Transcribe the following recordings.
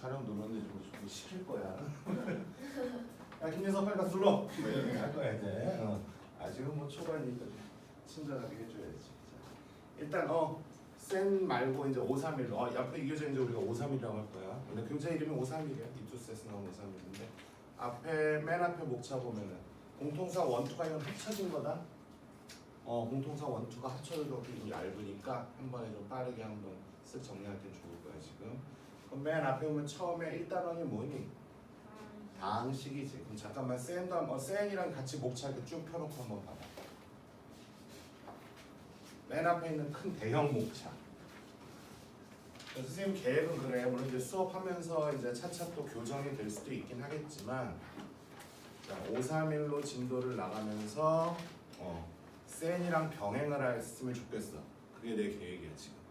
촬영 누르는데 좀 시킬 거야. 야 김민석 빨리 가서 눌러. 이렇게 할 거야 이제. 아직은 뭐 초반이니까 친절하게 해줘야지. 자, 일단 센 말고 이제 531로 옆에 이겨져 이제 우리가 531이라고 할 거야. 근데 교재 이름이 531이야. 이투셋에 나온 531인데 앞에 맨 앞에 목차 보면은 공통사 원투가 이건 합쳐진 거다. 공통사 원투가 합쳐져도 좀 얇으니까 한 번에 좀 빠르게 한번 쓱 정리할 땐 좋을 거야 지금. 그럼 맨 앞에 보면 처음에 1단원이 뭐니? 다항식이지. 그럼 잠깐만 센도 한번 센이랑 같이 목차 이렇게 쭉 펴놓고 한번 봐봐. 맨 앞에 있는 큰 대형 목차. 선생님 계획은 그래. 물론 이제 수업하면서 이제 차차 또 교정이 될 수도 있긴 하겠지만, 자, 531로 진도를 나가면서 센이랑 병행을 했으면 좋겠어. 그게 내 계획이야 지금.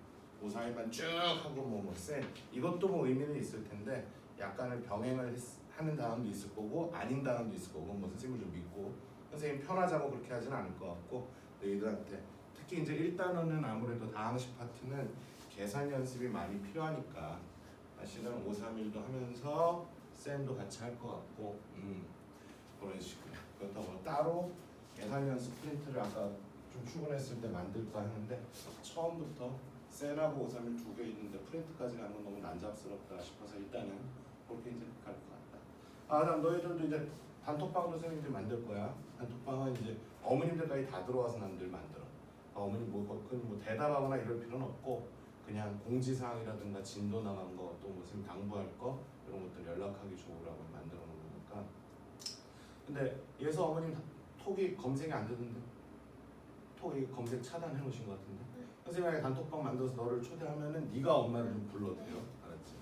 531만 쭉 하고 센. 이것도 뭐 의미는 있을 텐데 약간의 병행을 하는 단원도 있을 거고 아닌 단원도 있을 거고 뭐 선생님을 좀 믿고 선생님 편하자고 그렇게 하지는 않을 것 같고 너희들한테 특히 이제 1단원은 아무래도 다항식 파트는 계산 연습이 많이 필요하니까 사실은 531도 하면서 쌤도 같이 할 것 같고 그런 식으로. 그렇다고 따로 계산 연습 프린트를 아까 좀 출근했을 때 만들까 하는데 처음부터 쌤하고 531 두 개 있는데 프린트까지 가는 건 너무 난잡스럽다 싶어서 일단은 그렇게 이제 갈 것 같다. 그다음 너희들도 이제 단톡방으로 선생님들 만들 거야. 단톡방은 이제 어머님들까지 다 들어와서 남들 만들어. 어머니 뭐 대답하거나 이럴 필요는 없고 그냥 공지사항이라든가 진도 나간 거 또 무슨 당부할 거 이런 것들 연락하기 좋으라고 만들어 놓은 거니까. 근데 예서 어머님 톡이 검색이 안 되던데 톡이 검색 차단해 놓으신 것 같은데 선생님이 단톡방 만들어서 너를 초대하면은 네가 엄마를 좀 불러드려. 알았지?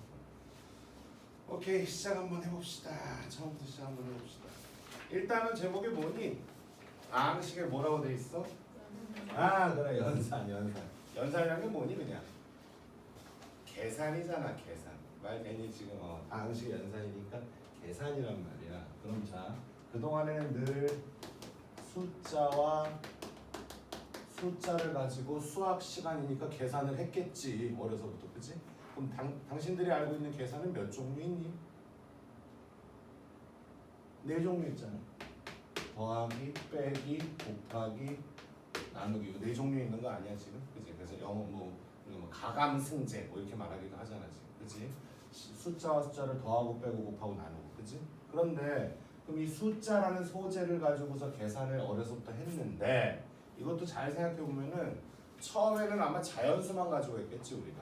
오케이 시작 한번 해봅시다. 처음부터 시작 한번 해봅시다. 일단은 제목이 뭐니? 항식에 뭐라고 돼 있어? 그래 연산이라는 게 뭐니 그냥 계산이잖아. 계산 말 괜히 지금 항식 연산이니까 계산이란 말이야. 그럼 자 그동안에는 늘 숫자를 가지고 수학 시간이니까 계산을 했겠지 어려서부터. 그치? 그럼 당신들이 알고 있는 계산은 몇 종류 있니? 4종류 있잖아. 더하기, 빼기, 곱하기, 나누기. 이거 4종류 있는 거 아니야 지금? 그치? 그래서 영어 뭐 가감승제 뭐 이렇게 말하기도 하잖아 지금. 그치? 숫자와 숫자를 더하고 빼고 곱하고 나누고. 그치? 그런데 그럼 이 숫자라는 소재를 가지고서 계산을 어려서부터 했는데 이것도 잘 생각해 보면은 처음에는 아마 자연수만 가지고 했겠지 우리가.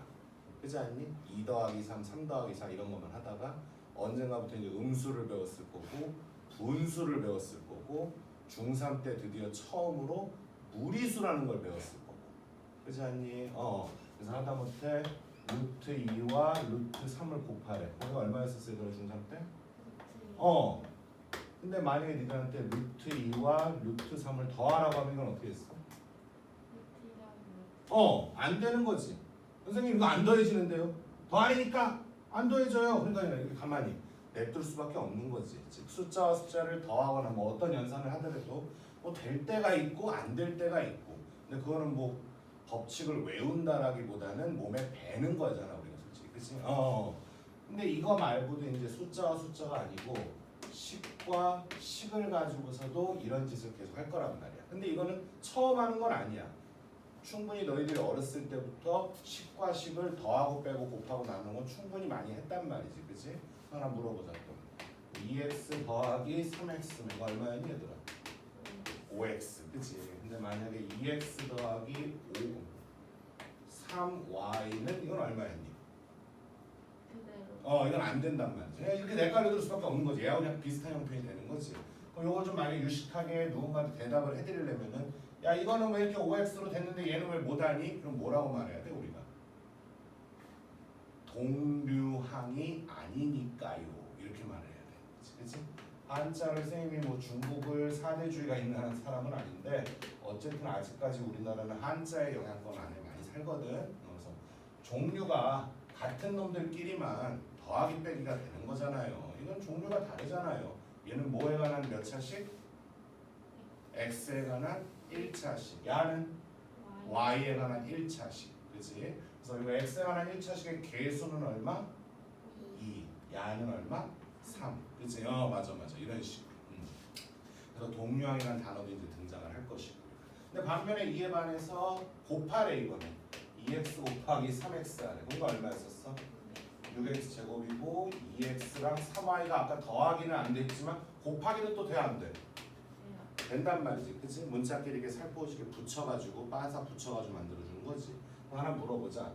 그렇지 않니? 2 더하기 3, 3 더하기 4 이런 것만 하다가 언젠가부터 이제 음수를 배웠을 거고 분수를 배웠을 거고 중3 때 드디어 처음으로 무리수라는 걸 배웠을 거고. 그렇지 않니? 그래서 하다못해 루트 2와 루트 3을 곱하래. 거기가 얼마였었어요? 너 중3 때? 근데 만약에 니들한테 루트 2와 루트 3을 더하라고 하면 이건 어떻게 했어? 안 되는 거지. 선생님 이거 안 더해지는데요? 더하니까 안 더해져요. 그러니까 이렇게 가만히 냅둘 수밖에 없는 거지. 즉 숫자와 숫자를 더하거나 뭐 어떤 연산을 하더라도 뭐 될 때가 있고 안 될 때가 있고. 근데 그거는 뭐 법칙을 외운다라기보다는 몸에 배는 거잖아 우리가 솔직히. 그치? 근데 이거 말고도 이제 숫자와 숫자가 아니고 식과 식을 가지고서도 이런 짓을 계속 할 거란 말이야. 근데 이거는 처음 하는 건 아니야. 충분히 너희들이 어렸을 때부터 식과 식을 더하고 빼고 곱하고 나누는 건 충분히 많이 했단 말이지. 그치? 하나 물어보자 또. 2x 더하기 3x 이거 얼마였니 얘들아? 5x. 그치? 근데 만약에 2x 더하기 3y는 이건 얼마였니? 이건 안 된단 말이지. 그냥 이렇게 헷갈려들 수밖에 없는 거지. 얘하고 그냥 비슷한 형편이 되는 거지. 그럼 요걸 좀 만약에 유식하게 누군가한테 대답을 해드리려면은 야 이거는 왜 이렇게 5x로 됐는데 얘는 왜 못하니? 그럼 뭐라고 말해야 돼 우리가? 동류항이 아니니까요. 이렇게 말해야 돼. 그치? 한자를 선생님이 뭐 중국을 사대주의가 있는 사람은 아닌데 어쨌든 아직까지 우리나라는 한자의 영향권 안에 많이 살거든. 그래서 종류가 같은 놈들끼리만 더하기 빼기가 되는 거잖아요. 이건 종류가 다르잖아요. 얘는 뭐에 관한 몇 차식? x에 관한 1차식. 야는 y에 관한 1차식. 그치? 그래서 이거 x에 관한 1차식의 개수는 얼마? 2. 야는 얼마? 3. 그치? 맞아. 이런 식. 그래서 동류항이라는 단어도 이제 등장을 할 것이고. 근데 반면에 이에 반해서 곱하래 이거는. 2x 곱하기 3x 하래. 그거 얼마였었어? 6x 제곱이고 2x랑 3y가 아까 더하기는 안 됐지만 곱하기는 또 돼 안 돼? 된단 말이지. 그치? 문자끼리 이렇게 살포시게 붙여가지고 빠삭 붙여가지고 만들어주는 거지. 그럼 하나 물어보자.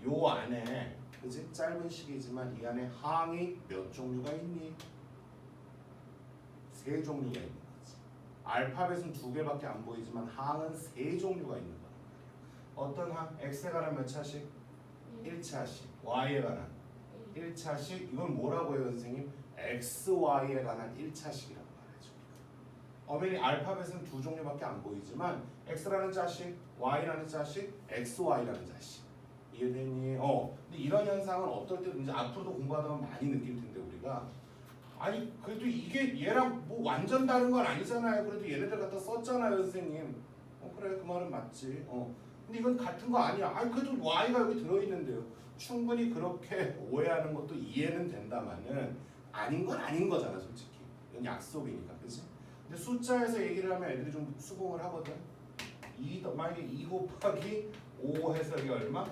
요 안에 그치? 짧은 시기지만 이 안에 항이 몇 종류가 있니? 3종류가 있는 거지. 알파벳은 2개밖에 안 보이지만 항은 3종류가 있는 거야. 어떤 항? x에 관한 몇 차식? 1차식. y에 관한 1차식. 이건 뭐라고 해요 선생님? xy에 관한 1차식이라고 말해줘. 어머니 알파벳은 2종류밖에 안 보이지만 x라는 자식, y라는 자식, xy라는 자식. 이해되니? 근데 이런 현상은 어떨 때 이제 앞으로도 공부하다 보면 많이 느낄 텐데 우리가 아니 그래도 이게 얘랑 뭐 완전 다른 건 아니잖아요. 그래도 얘네들 갖다 썼잖아요 선생님. 그래 그 말은 맞지. 근데 이건 같은 거 아니야. 아니 그래도 y가 여기 들어있는데요. 충분히 그렇게 오해하는 것도 이해는 된다마는 아닌 건 아닌 거잖아 솔직히. 이건 약속이니까 그치? 근데 숫자에서 얘기를 하면 애들이 좀 수긍을 하거든. 만약에 2 곱하기 5 해서 이게 얼마?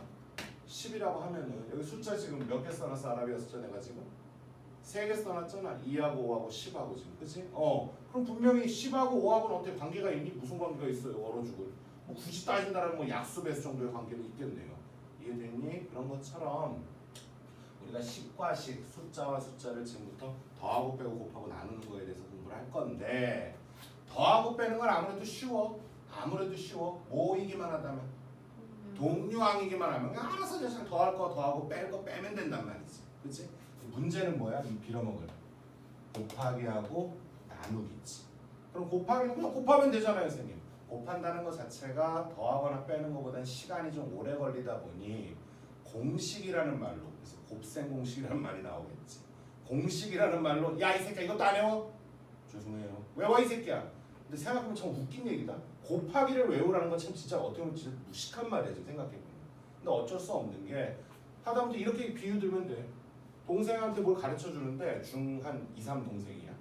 10이라고 하면은 여기 숫자 지금 몇 개 써놨어? 아라비아 숫자 내가 지금? 3개 써놨잖아. 2하고 5하고 10하고 지금 그치? 그럼 분명히 10하고 5하고는 어떻게 관계가 있니? 무슨 관계가 있어요? 얼어죽을 뭐 굳이 따진다라면 뭐 약수배수 정도의 관계는 있겠네요. 이해됐니? 그런 것처럼 우리가 식과 식, 숫자와 숫자를 지금부터 더하고 빼고 곱하고 나누는 거에 대해서 공부를 할 건데 더하고 빼는 건 아무래도 쉬워. 모이기만 하다면 동류항이기만 하면 그냥 알아서 그냥 더할 거 더하고 뺄 거 빼면 된단 말이지. 그치? 문제는 뭐야? 이 빌어먹을 곱하기하고 나누기지. 그럼 곱하기는 그냥 곱하면 되잖아요 선생님. 곱한다는 것 자체가 더하거나 빼는 것보다는 시간이 좀 오래 걸리다 보니 공식이라는 말로 그래서 곱셈 공식이라는 말이 나오겠지. 공식이라는 말로 야 이 새끼야 이것도 안 외워? 죄송해요. 외워 이 새끼야. 근데 생각해보면 참 웃긴 얘기다. 곱하기를 외우라는 건 참 진짜 어떻게 보면 진짜 무식한 말이야 지금 생각해보면. 근데 어쩔 수 없는 게 하다못해 이렇게 비유 들면 돼. 동생한테 뭘 가르쳐 주는데 중 한 2, 3 동생이야.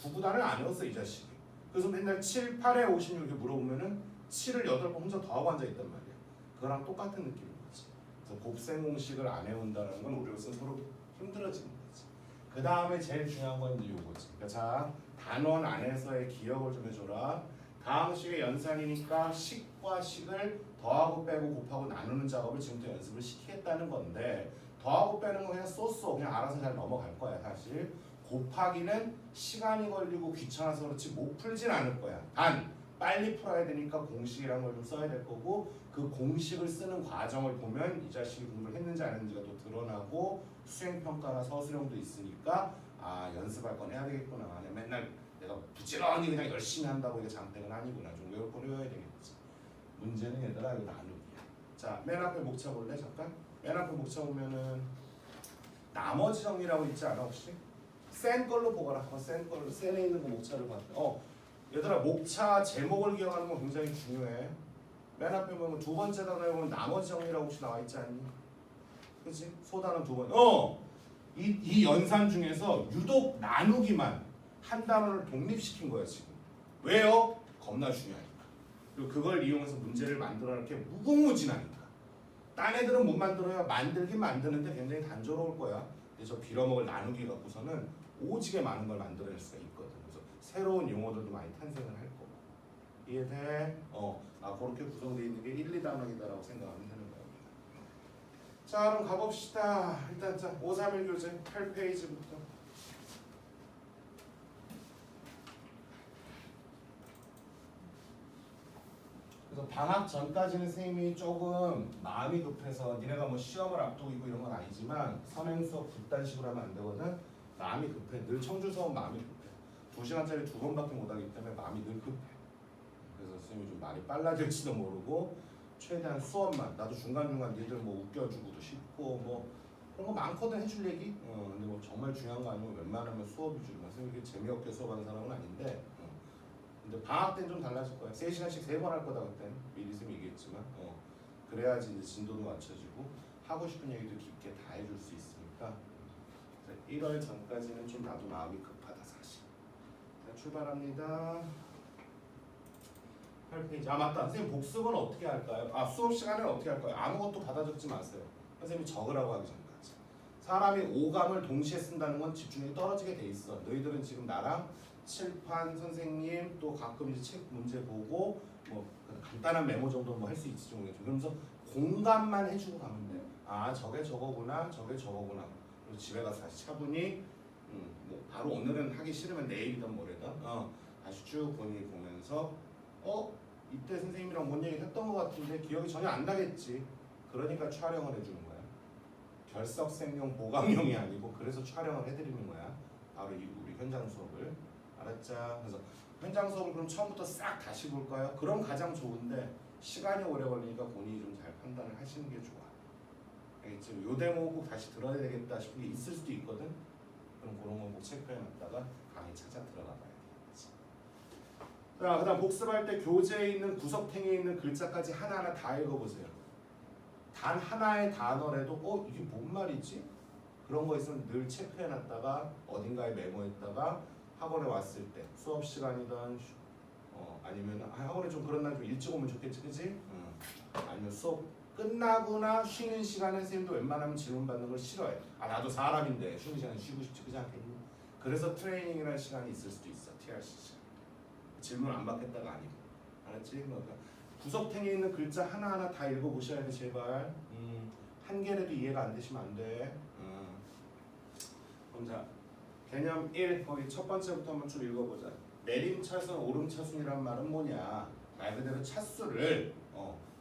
구구단을 안 외웠어 이 자식이. 그래서 맨날 7, 8에 56 이렇게 물어보면은 7을 8번 혼자 더하고 앉아있단 말이야. 그거랑 똑같은 느낌인 거지. 그래서 곱셈 공식을 안 외운다는 건 우리로서 서로 힘들어지는 거지. 그 다음에 제일 중요한 건 이제 요거지. 그러니까 자 단원 안에서의 기억을 좀 해줘라. 다음 식의 연산이니까 식과 식을 더하고 빼고 곱하고 나누는 작업을 지금부터 연습을 시키겠다는 건데 더하고 빼는 거 그냥 쏘쏘 그냥 알아서 잘 넘어갈 거야 사실. 곱하기는 시간이 걸리고 귀찮아서 그렇지 못 풀진 않을 거야. 단 빨리 풀어야 되니까 공식이라는 걸 좀 써야 될 거고 그 공식을 쓰는 과정을 보면 이 자식이 공부를 했는지 안 했는지가 또 드러나고 수행평가나 서술형도 있으니까 아 연습할 건 해야 되겠구나. 맨날 내가 부지런히 그냥 열심히 한다고 이게 장땡은 아니구나. 좀 외울 건 외워야 되겠지. 문제는 얘들아 이거 나누기야. 자 맨 앞에 목차 볼래 잠깐? 맨 앞에 목차 보면은 나머지 정리라고 있지 않아 혹시? 센 걸로 보거라. 센 걸로 센에 있는 거 목차를 봤대. 얘들아 목차 제목을 기억하는 건 굉장히 중요해. 맨 앞에 보면 두 번째 단어에 보면 나머지 정리라고 혹시 나와 있지 않니? 그렇지? 소단은 두 번. 이 연산 중에서 유독 나누기만 한 단어를 독립시킨 거야 지금. 왜요? 겁나 중요하니까. 그리고 그걸 이용해서 문제를 만들어낼 게 무궁무진하니까. 딴 애들은 못 만들어요. 만들긴 만드는데 굉장히 단조로울 거야. 근데 저 빌어먹을 나누기 갖고서는 오지게 많은 걸 만들어낼 수가 있거든. 그래서 새로운 용어들도 많이 탄생을 할 거고. 이해돼? 그렇게 구성되어 있는 게 1, 2단원이다라고 생각하면 되는 거야. 자 그럼 가봅시다. 일단 자 531 교재 8페이지부터. 그래서 방학 전까지는 선생님이 조금 마음이 급해서 니네가 뭐 시험을 앞두고 있고 이런 건 아니지만 선행 수업 굴단식으로 하면 안 되거든. 마음이 급해. 늘 청주 수업 마음이 급해. 2시간짜리 2번밖에 못 하기 때문에 마음이 늘 급해. 그래서 선생님이 좀 말이 빨라질지도 모르고 최대한 수업만 나도 중간중간 니들 뭐 웃겨주고도 싶고 뭐 그런 거 많거든 해줄 얘기. 근데 뭐 정말 중요한 거 아니면 웬만하면 수업 위주로 선생님이 재미없게 수업하는 사람은 아닌데 근데 방학 때는 좀 달라질 거야. 3시간씩 3번 할 거다 그때는. 미리 쌤이 얘기했지만 그래야지 이제 진도도 맞춰지고 하고 싶은 얘기도 깊게 다 해줄 수 있으니까 1월 전까지는 좀 나도 마음이 급하다 사실. 자, 출발합니다. 8페이지. 아 맞다. 선생님 복습은 어떻게 할까요? 아 수업 시간에 어떻게 할까요? 아무것도 받아 적지 마세요. 선생님이 적으라고 하기 전까지. 사람이 오감을 동시에 쓴다는 건 집중력이 떨어지게 돼 있어. 너희들은 지금 나랑 칠판 선생님 또 가끔 이제 책 문제 보고 뭐 간단한 메모 정도는 뭐 할 수 있을지 모르겠지만 그러면서 공감만 해주고 가면 돼. 아 저게 저거구나, 저게 저거구나. 그리고 집에 가서 다시 차분히 뭐 바로 오늘은 하기 싫으면 내일이든 모레든 다시 쭉 보면서 이때 선생님이랑 뭔 얘기 했던 것 같은데 기억이 전혀 안 나겠지. 그러니까 촬영을 해주는 거야. 결석생용 보강용이 아니고 그래서 촬영을 해드리는 거야. 바로 우리 현장 수업을. 알았자? 그래서 현장 수업을 그럼 처음부터 싹 다시 볼까요? 그럼 가장 좋은데 시간이 오래 걸리니까 본인이 좀 잘 판단을 하시는 게 좋아. 알겠지? 요 대목 꼭 다시 들어야 되겠다 싶은 게 있을 수도 있거든. 그럼 그런 거 꼭 체크해놨다가 강의 찾아 들어가 봐야 되겠지. 자, 그다음 복습할 때 교재에 있는 구석탱이에 있는 글자까지 하나하나 다 읽어보세요. 단 하나의 단어라도 이게 뭔 말이지? 그런 거 있으면 늘 체크해놨다가 어딘가에 메모했다가 학원에 왔을 때 수업 시간이든 아니면 학원에 좀 그런 날 좀 일찍 오면 좋겠지, 그치? 아니면 수업 끝나거나 쉬는 시간에 선생님도 웬만하면 질문 받는 걸 싫어해. 아 나도 사람인데 쉬는 시간에 쉬고 싶지 그지 않겠니? 그래서 트레이닝이라는 시간이 있을 수도 있어. TRC 시간. 질문 안 받겠다가 아니고. 알았지? 그러니까 구석탱이에 있는 글자 하나하나 다 읽어보셔야 돼 제발. 한 개라도 이해가 안 되시면 안 돼. 그럼 자 개념 1 거기 첫 번째부터 한번 쭉 읽어보자. 내림차순 오름차순이란 말은 뭐냐? 말 그대로 차수를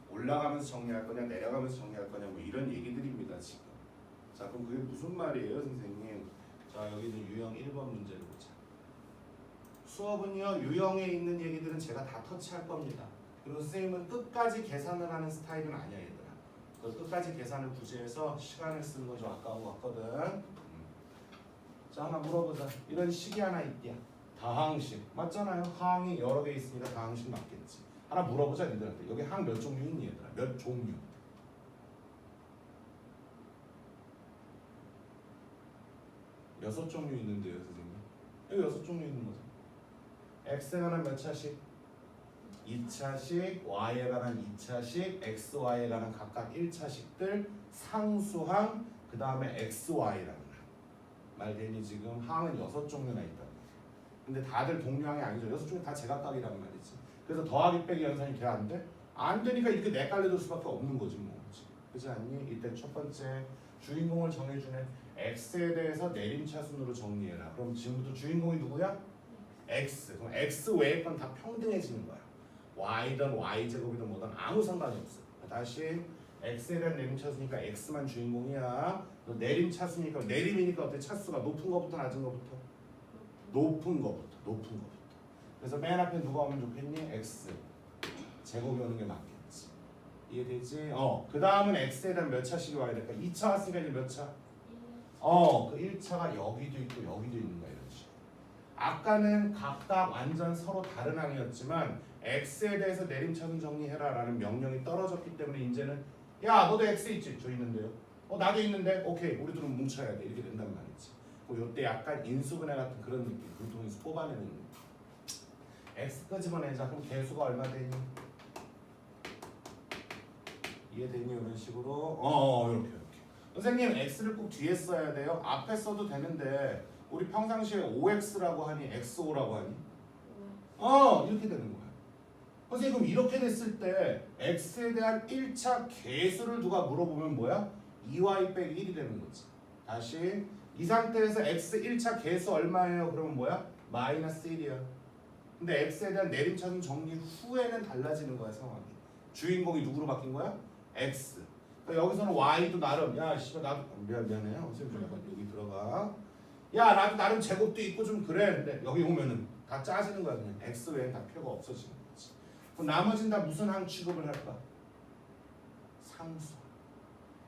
올라가면서 정리할 거냐 내려가면서 정리할 거냐 뭐 이런 얘기들입니다 지금. 자 그럼 그게 무슨 말이에요 선생님? 자 여기는 유형 1번 문제를 보자. 수업은요 유형에 있는 얘기들은 제가 다 터치할 겁니다. 그리고 선생님은 끝까지 계산을 하는 스타일은 아니야 얘들아. 그 끝까지 계산을 굳이 해서 시간을 쓰는 거 좀 아까운 것 같거든. 자 하나 물어보자. 이런 식이 하나 있디야. 다항식 맞잖아요. 항이 여러 개 있으니까 다항식 맞겠지. 하나 물어보자 니들한테. 여기 항 몇 종류 있니 얘들아? 몇 종류? 6종류 있는데요 선생님. 여기 6종류 있는 거죠. x에 관한 몇 차식? 2차식, y에 관한 2차식, xy에 관한 각각 1차식들 상수항 그 다음에 xy라는 말 되니 지금 항은 6종류나 있다. 근데 다들 동류항이 아니죠. 6종류 다 제각각이란 말이지. 그래서 더하기 빼기 연산이 돼 안 돼? 안 되니까 이렇게 내깔려둘 수밖에 없는 거지 뭐. 그렇지 않니? 이때 첫 번째 주인공을 정해주는 x에 대해서 내림차순으로 정리해라. 그럼 지금부터 주인공이 누구야? x. 그럼 x 외의 건 다 평등해지는 거야. y든 y제곱이든 뭐든 아무 상관이 없어. 다시 x에 대한 내림차수니까 x만 주인공이야. 내림차수니까 내림이니까 어때? 차수가 높은 거부터 낮은 거부터? 높은 거부터. 그래서 맨 앞에 누가 오면 좋겠니? x 제곱이 오는 게 맞겠지. 이해되지? 그 다음은 x에 대한 몇 차식이 와야 될까? 2차 왔으니까 이제 몇 차? 그 1차가 여기도 있고 여기도 있는 거야 이런 식으로. 아까는 각각 완전 서로 다른 항이었지만 x에 대해서 내림차순 정리해라 라는 명령이 떨어졌기 때문에 이제는 야 너도 x 있지? 저 있는데요. 나도 있는데 오케이 우리 둘은 뭉쳐야 돼 이렇게 된단 말이지. 요때 약간 인수분해 같은 그런 느낌. 불통에서 뽑아내는 느낌. x 끄집어내자. 그럼 개수가 얼마 되니? 이해되니? 이런 식으로 이렇게 선생님 x를 꼭 뒤에 써야 돼요? 앞에 써도 되는데 우리 평상시에 5x라고 하니 x5라고 하니? 이렇게 되는 거야. 선생님 그럼 이렇게 됐을 때 x에 대한 1차 개수를 누가 물어보면 뭐야? 2y 빼기 1이 되는 거지. 다시 이 상태에서 x 1차 개수 얼마예요? 그러면 뭐야? 마이너스 1이야. 근데 x에 대한 내림차순 정리 후에는 달라지는 거야 상황이. 주인공이 누구로 바뀐 거야? x. 그러니까 여기서는 y도 나름 야 씨발 나도 미안해요. 선생님 좀 약간 여기 들어가. 야 나도 나름 제곱도 있고 좀 그래. 근데 여기 오면은 다 짜지는 거야 그냥. x 외엔 다 표가 없어지는 거지. 그럼 나머지는 다 무슨 항 취급을 할까? 상수.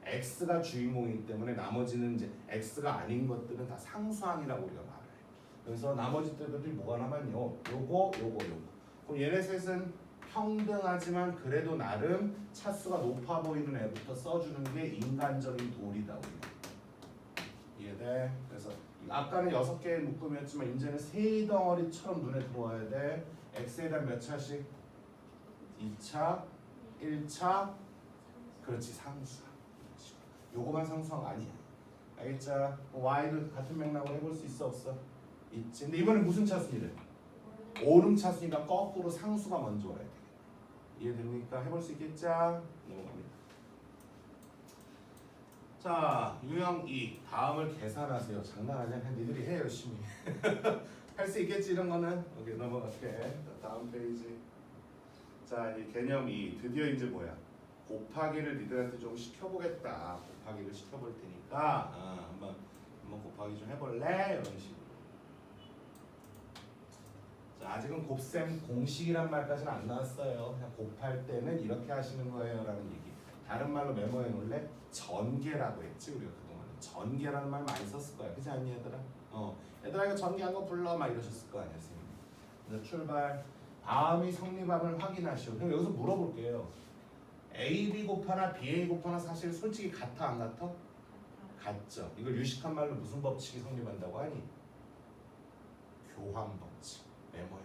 x가 주인공이기 때문에 나머지는 이제 x가 아닌 것들은 다 상수항이라고 우리가 말해. 그래서 나머지 들들이 뭐가 남았냐? 요거. 그럼 얘네 셋은 평등하지만 그래도 나름 차수가 높아 보이는 애부터 써주는 게 인간적인 도리다 우리가. 이해돼? 돼. 그래서 아까는 6개의 묶음이었지만 이제는 세 덩어리처럼 눈에 들어와야 돼. x에 대한 몇 차씩? 2차, 1차, 그렇지 상수항. 요거만 상수항 아니야. 알겠죠? y도 같은 맥락으로 해볼 수 있어 없어? 있지. 근데 이번엔 무슨 차순이래? 오름 차순이니까 거꾸로 상수가 먼저 와야 돼. 이해됩니까? 해볼 수 있겠죠? 넘어갑니다. 자, 유형 2. 다음을 계산하세요. 장난 아니야. 그냥 니들이 해 열심히. 할 수 있겠지 이런 거는? 오케이 넘어갈게. 다음 페이지. 자, 이 개념 2. 드디어 이제 뭐야? 곱하기를 니들한테 좀 시켜보겠다. 곱하기를 시켜볼 테니까 한번 곱하기 좀 해볼래? 이런 식으로. 자, 아직은 곱셈 공식이란 말까지는 안 나왔어요. 그냥 곱할 때는 이렇게 하시는 거예요 라는 얘기. 다른 말로 메모해 놓을래? 전개라고 했지 우리가 그동안에. 전개라는 말 많이 썼을 거야. 그렇지 않니 얘들아? 얘들아 이거 전개한 거 불러 막 이러셨을 거 아니야 선생님. 그래서 출발. 다음이 성립함을 확인하시오. 그럼 여기서 물어볼게요. AB 곱하나 BA 곱하나 사실 솔직히 같아 안 같아? 같죠. 이걸 유식한 말로 무슨 법칙이 성립한다고 하니? 교환 법칙. 메모해놔.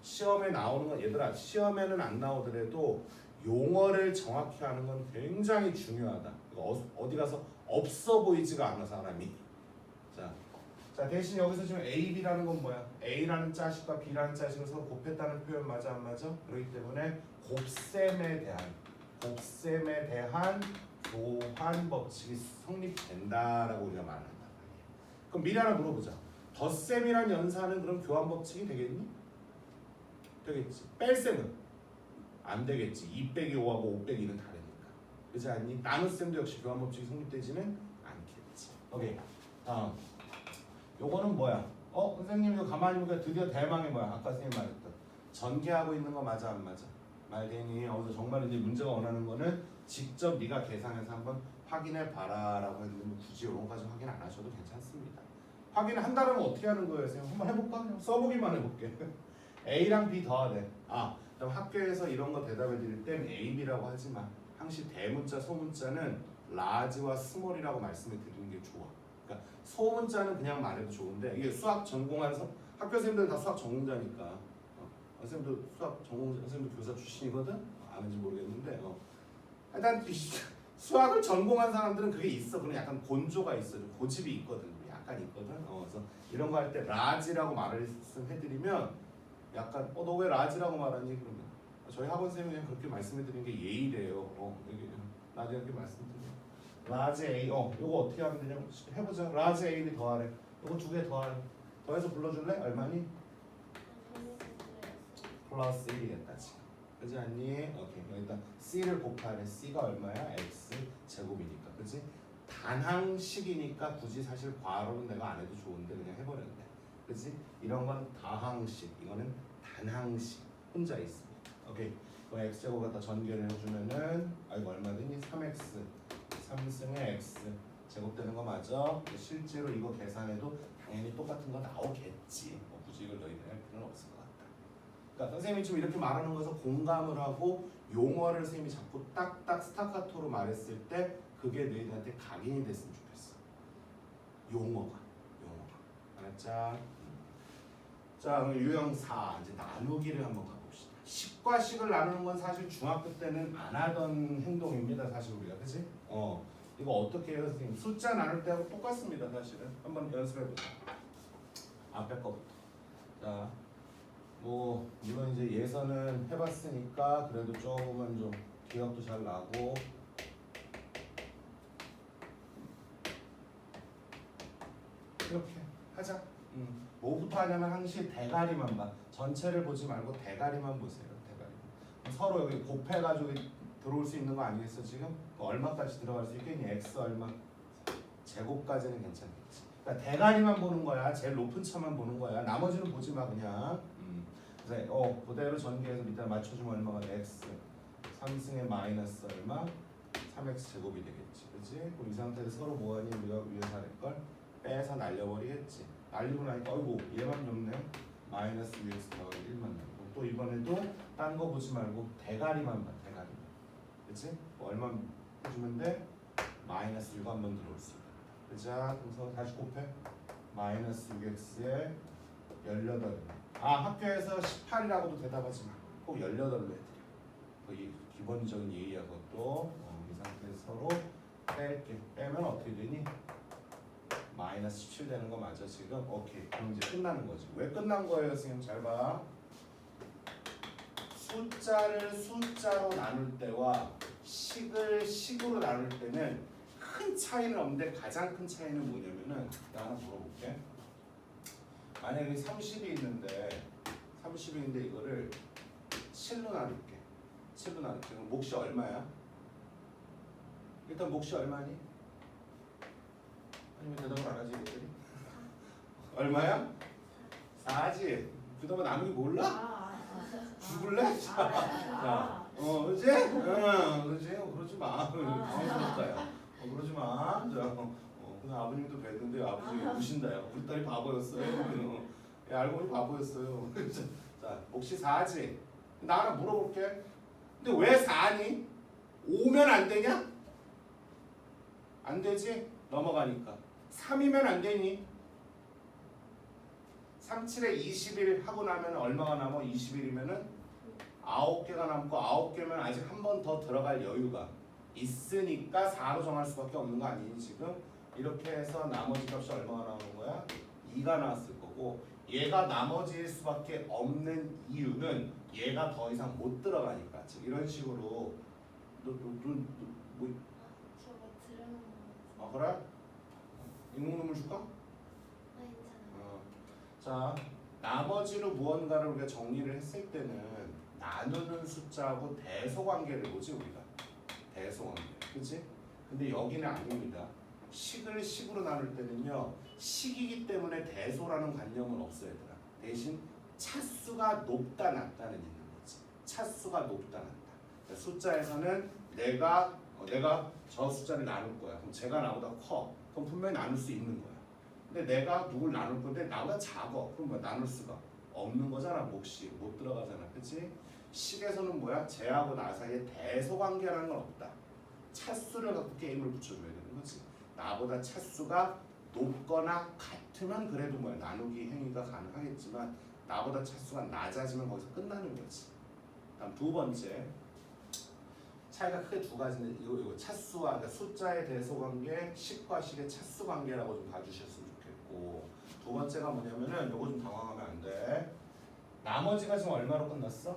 시험에 나오는 건 얘들아 시험에는 안 나오더라도 용어를 정확히 하는 건 굉장히 중요하다. 이거 어디 가서 없어 보이지가 않아 사람이. 자 대신 여기서 지금 A, B라는 건 뭐야? A라는 자식과 B라는 자식을 서로 곱했다는 표현 맞아 안 맞아? 그렇기 때문에 곱셈에 대한 교환 법칙이 성립된다라고 우리가 말한다. 그럼 미리 하나 물어보자. 덧셈이란 연산은 그럼 교환 법칙이 되겠니? 되겠지. 뺄셈은 안 되겠지. 2 빼기 5하고 5 빼기 2는 다르니까. 그렇지 않니? 나눗셈도 역시 교환 법칙이 성립되지는 않겠지. 오케이. 다음. 요거는 뭐야? 선생님 이거 가만히 보니까 드디어 대망이 뭐야? 아까 선생님 말했던 전개하고 있는 거 맞아 안 맞아? 말되니 어디서 정말 이제 문제가 원하는 거는 직접 네가 계산해서 한번 확인해 봐라라고 했는데 뭐 굳이 이런 거까지 확인 안 하셔도 괜찮습니다. 확인을 한다면 어떻게 하는 거예요, 선생님? 한번 해볼까? 그냥 써보기만 해볼게. A랑 B 더하래. 그럼 학교에서 이런 거 대답해 드릴 땐 A, B라고 하지 마. 항시 대문자, 소문자는 라지와 스몰이라고 말씀해 드리는 게 좋아. 그러니까 소문자는 그냥 말해도 좋은데 이게 수학 전공한 학교 선생님들은 다 수학 전공자니까 선생님도 수학 전공자, 선생님도 교사 출신이거든? 아는지 모르겠는데 일단 수학을 전공한 사람들은 그게 있어. 그런 약간 곤조가 있어. 좀 고집이 있거든. 약간 있거든. 그래서 이런 거 할 때 라지라고 말을 해드리면 약간 너 왜 라지라고 말하니? 그러면 저희 학원 선생님이 그냥 그렇게 말씀해드리는 게 예의래요. 여기 나중에 이렇게 말씀드려. 라지 A 요거 어떻게 하면 되냐면 해보자. 라지 A를 더하래. 요거 2개 더하래. 더해서 불러줄래? 얼마니? 플러스 1이겠다 지금. 그렇지 않니? 오케이. 여기다 C를 곱하래. C가 얼마야? X 제곱이니까. 그렇지? 단항식이니까 굳이 사실 괄호는 내가 안 해도 좋은데 그냥 해버렸네. 그렇지? 이런 건 다항식, 이거는 단항식. 혼자 있습니다. 오케이. 그 x제곱 갖다 전개를 해주면은 이거 얼마든지 3x 3승의 x 제곱되는 거 맞아? 실제로 이거 계산해도 당연히 똑같은 거 나오겠지. 굳이 이걸 너희들 할 필요는 없을 것 같다. 그러니까 선생님이 지금 이렇게 말하는 것에서 공감을 하고 용어를 선생님이 자꾸 딱딱 스타카토로 말했을 때 그게 너희들한테 각인이 됐으면 좋겠어. 용어가 알았자? 자, 그럼 유형 4 이제 나누기를 한번 가봅시다. 식과 식을 나누는 건 사실 중학교 때는 안 하던 행동입니다. 사실 우리가 그치? 이거 어떻게 해요 선생님? 숫자 나눌 때하고 똑같습니다. 사실은 한번 연습해보자. 앞에 거부터. 자, 뭐 물론 이제 예선은 해봤으니까 그래도 조금은 좀 기억도 잘 나고 이렇게 하자. 뭐부터 하냐면 항시 대가리만 봐. 전체를 보지 말고 대가리만 보세요. 대가리. 서로 여기 곱해가지고 들어올 수 있는 거 아니겠어 지금? 얼마까지 들어갈 수 있겠니? x 얼마? 제곱까지는 괜찮겠지. 그러니까 대가리만 보는 거야. 제일 높은 차만 보는 거야. 나머지는 보지 마 그냥. 그래서 그대로 전개해서 밑에 맞춰주면 얼마가 돼? x 3승의 마이너스 얼마? 3x 제곱이 되겠지. 그렇지? 그럼 이 상태에서 서로 뭐하니? 우리가 위에서 할 걸 빼서 날려버리겠지. 날리고 나니까 어이구 얘만 없네. 마이너스 2x 더하기 1만 나고 또 이번에도 딴 거 보지 말고 대가리만 봐. 대가리만. 그렇지? 얼마 해주면 돼? 마이너스 6 한번 들어올 수 있다. 그자 그래서 다시 곱해. 마이너스 6x에 18. 아 학교에서 18이라고도 대답하지 마. 꼭 18로 해드려. 그 기본적인 예의야 그것도. 이 상태에서 서로 뺄게. 빼면 어떻게 되니? 마이너스 17 되는 거 맞아 지금? 오케이. 그럼 이제 끝나는 거지. 왜 끝난 거예요 선생님? 잘 봐. 숫자를 숫자로 나눌 때와 식을 식으로 나눌 때는 큰 차이는 없는데 가장 큰 차이는 뭐냐면은 나 하나 물어볼게. 만약에 30이 있는데 30이 있는데 이거를 7로 나눌게. 7로 나눌게. 그럼 몫이 얼마야? 일단 몫이 얼마니? 아니면 대답을 안 하지 이것들이? 얼마야? 4지. 그다음에 나누기 몰라? 죽을래? 자, 그렇지? 그렇지? 그러지 마. 당황스럽다 야. 그러지 마. 자, 그냥 아버님도 뵀는데 아버지 우신다 야. 우리 딸이 바보였어요. 야, 알고 보니 바보였어요. 자, 몫이 4지. 나 하나 물어볼게. 근데 왜 4니? 5면 안 되냐? 안 되지? 넘어가니까. 3이면 안 되니? 37에 21 하고 나면 얼마가 남아? 21이면은 9개가 남고 9개면 아직 한 번 더 들어갈 여유가 있으니까 4로 정할 수밖에 없는 거 아니니 지금? 이렇게 해서 나머지 값이 얼마가 나오는 거야? 2가 나왔을 거고 얘가 나머지일 수밖에 없는 이유는 얘가 더 이상 못 들어가니까 즉 이런 식으로 뭐 저거 들으면 그래? 인공눈물 줄까? 괜찮아요. 자, 나머지로 무언가를 우리가 정리를 했을 때는 나누는 숫자하고 대소관계를 보지 우리가. 대소관계. 그치? 근데 여기는 아닙니다. 식을 식으로 나눌 때는요. 식이기 때문에 대소라는 관념은 없어요. 얘들아. 대신 차수가 높다 낮다는 있는 거지. 차수가 높다 낮다. 숫자에서는 내가 저 숫자를 나눌 거야. 그럼 제가 나보다 커. 그럼 분명히 나눌 수 있는 거야. 근데 내가 누굴 나눌 건데 나보다 작어. 그럼 뭐 나눌 수가 없는 거잖아. 몫이 못 들어가잖아. 그치? 식에서는 뭐야? 쟤하고 나 사이에 대소관계라는 건 없다. 차수를 갖고 게임을 붙여줘야 되는 거지. 나보다 차수가 높거나 같으면 그래도 뭐야? 나누기 행위가 가능하겠지만 나보다 차수가 낮아지면 거기서 끝나는 거지. 다음 두 번째 차이가 크게 두 가지인데 이거 차수와 그러니까 숫자의 대소관계, 식과 식의 차수 관계라고 좀 봐주셨으면 좋겠고 두 번째가 뭐냐면은 이거 좀 당황하면 안 돼. 나머지가 지금 얼마로 끝났어?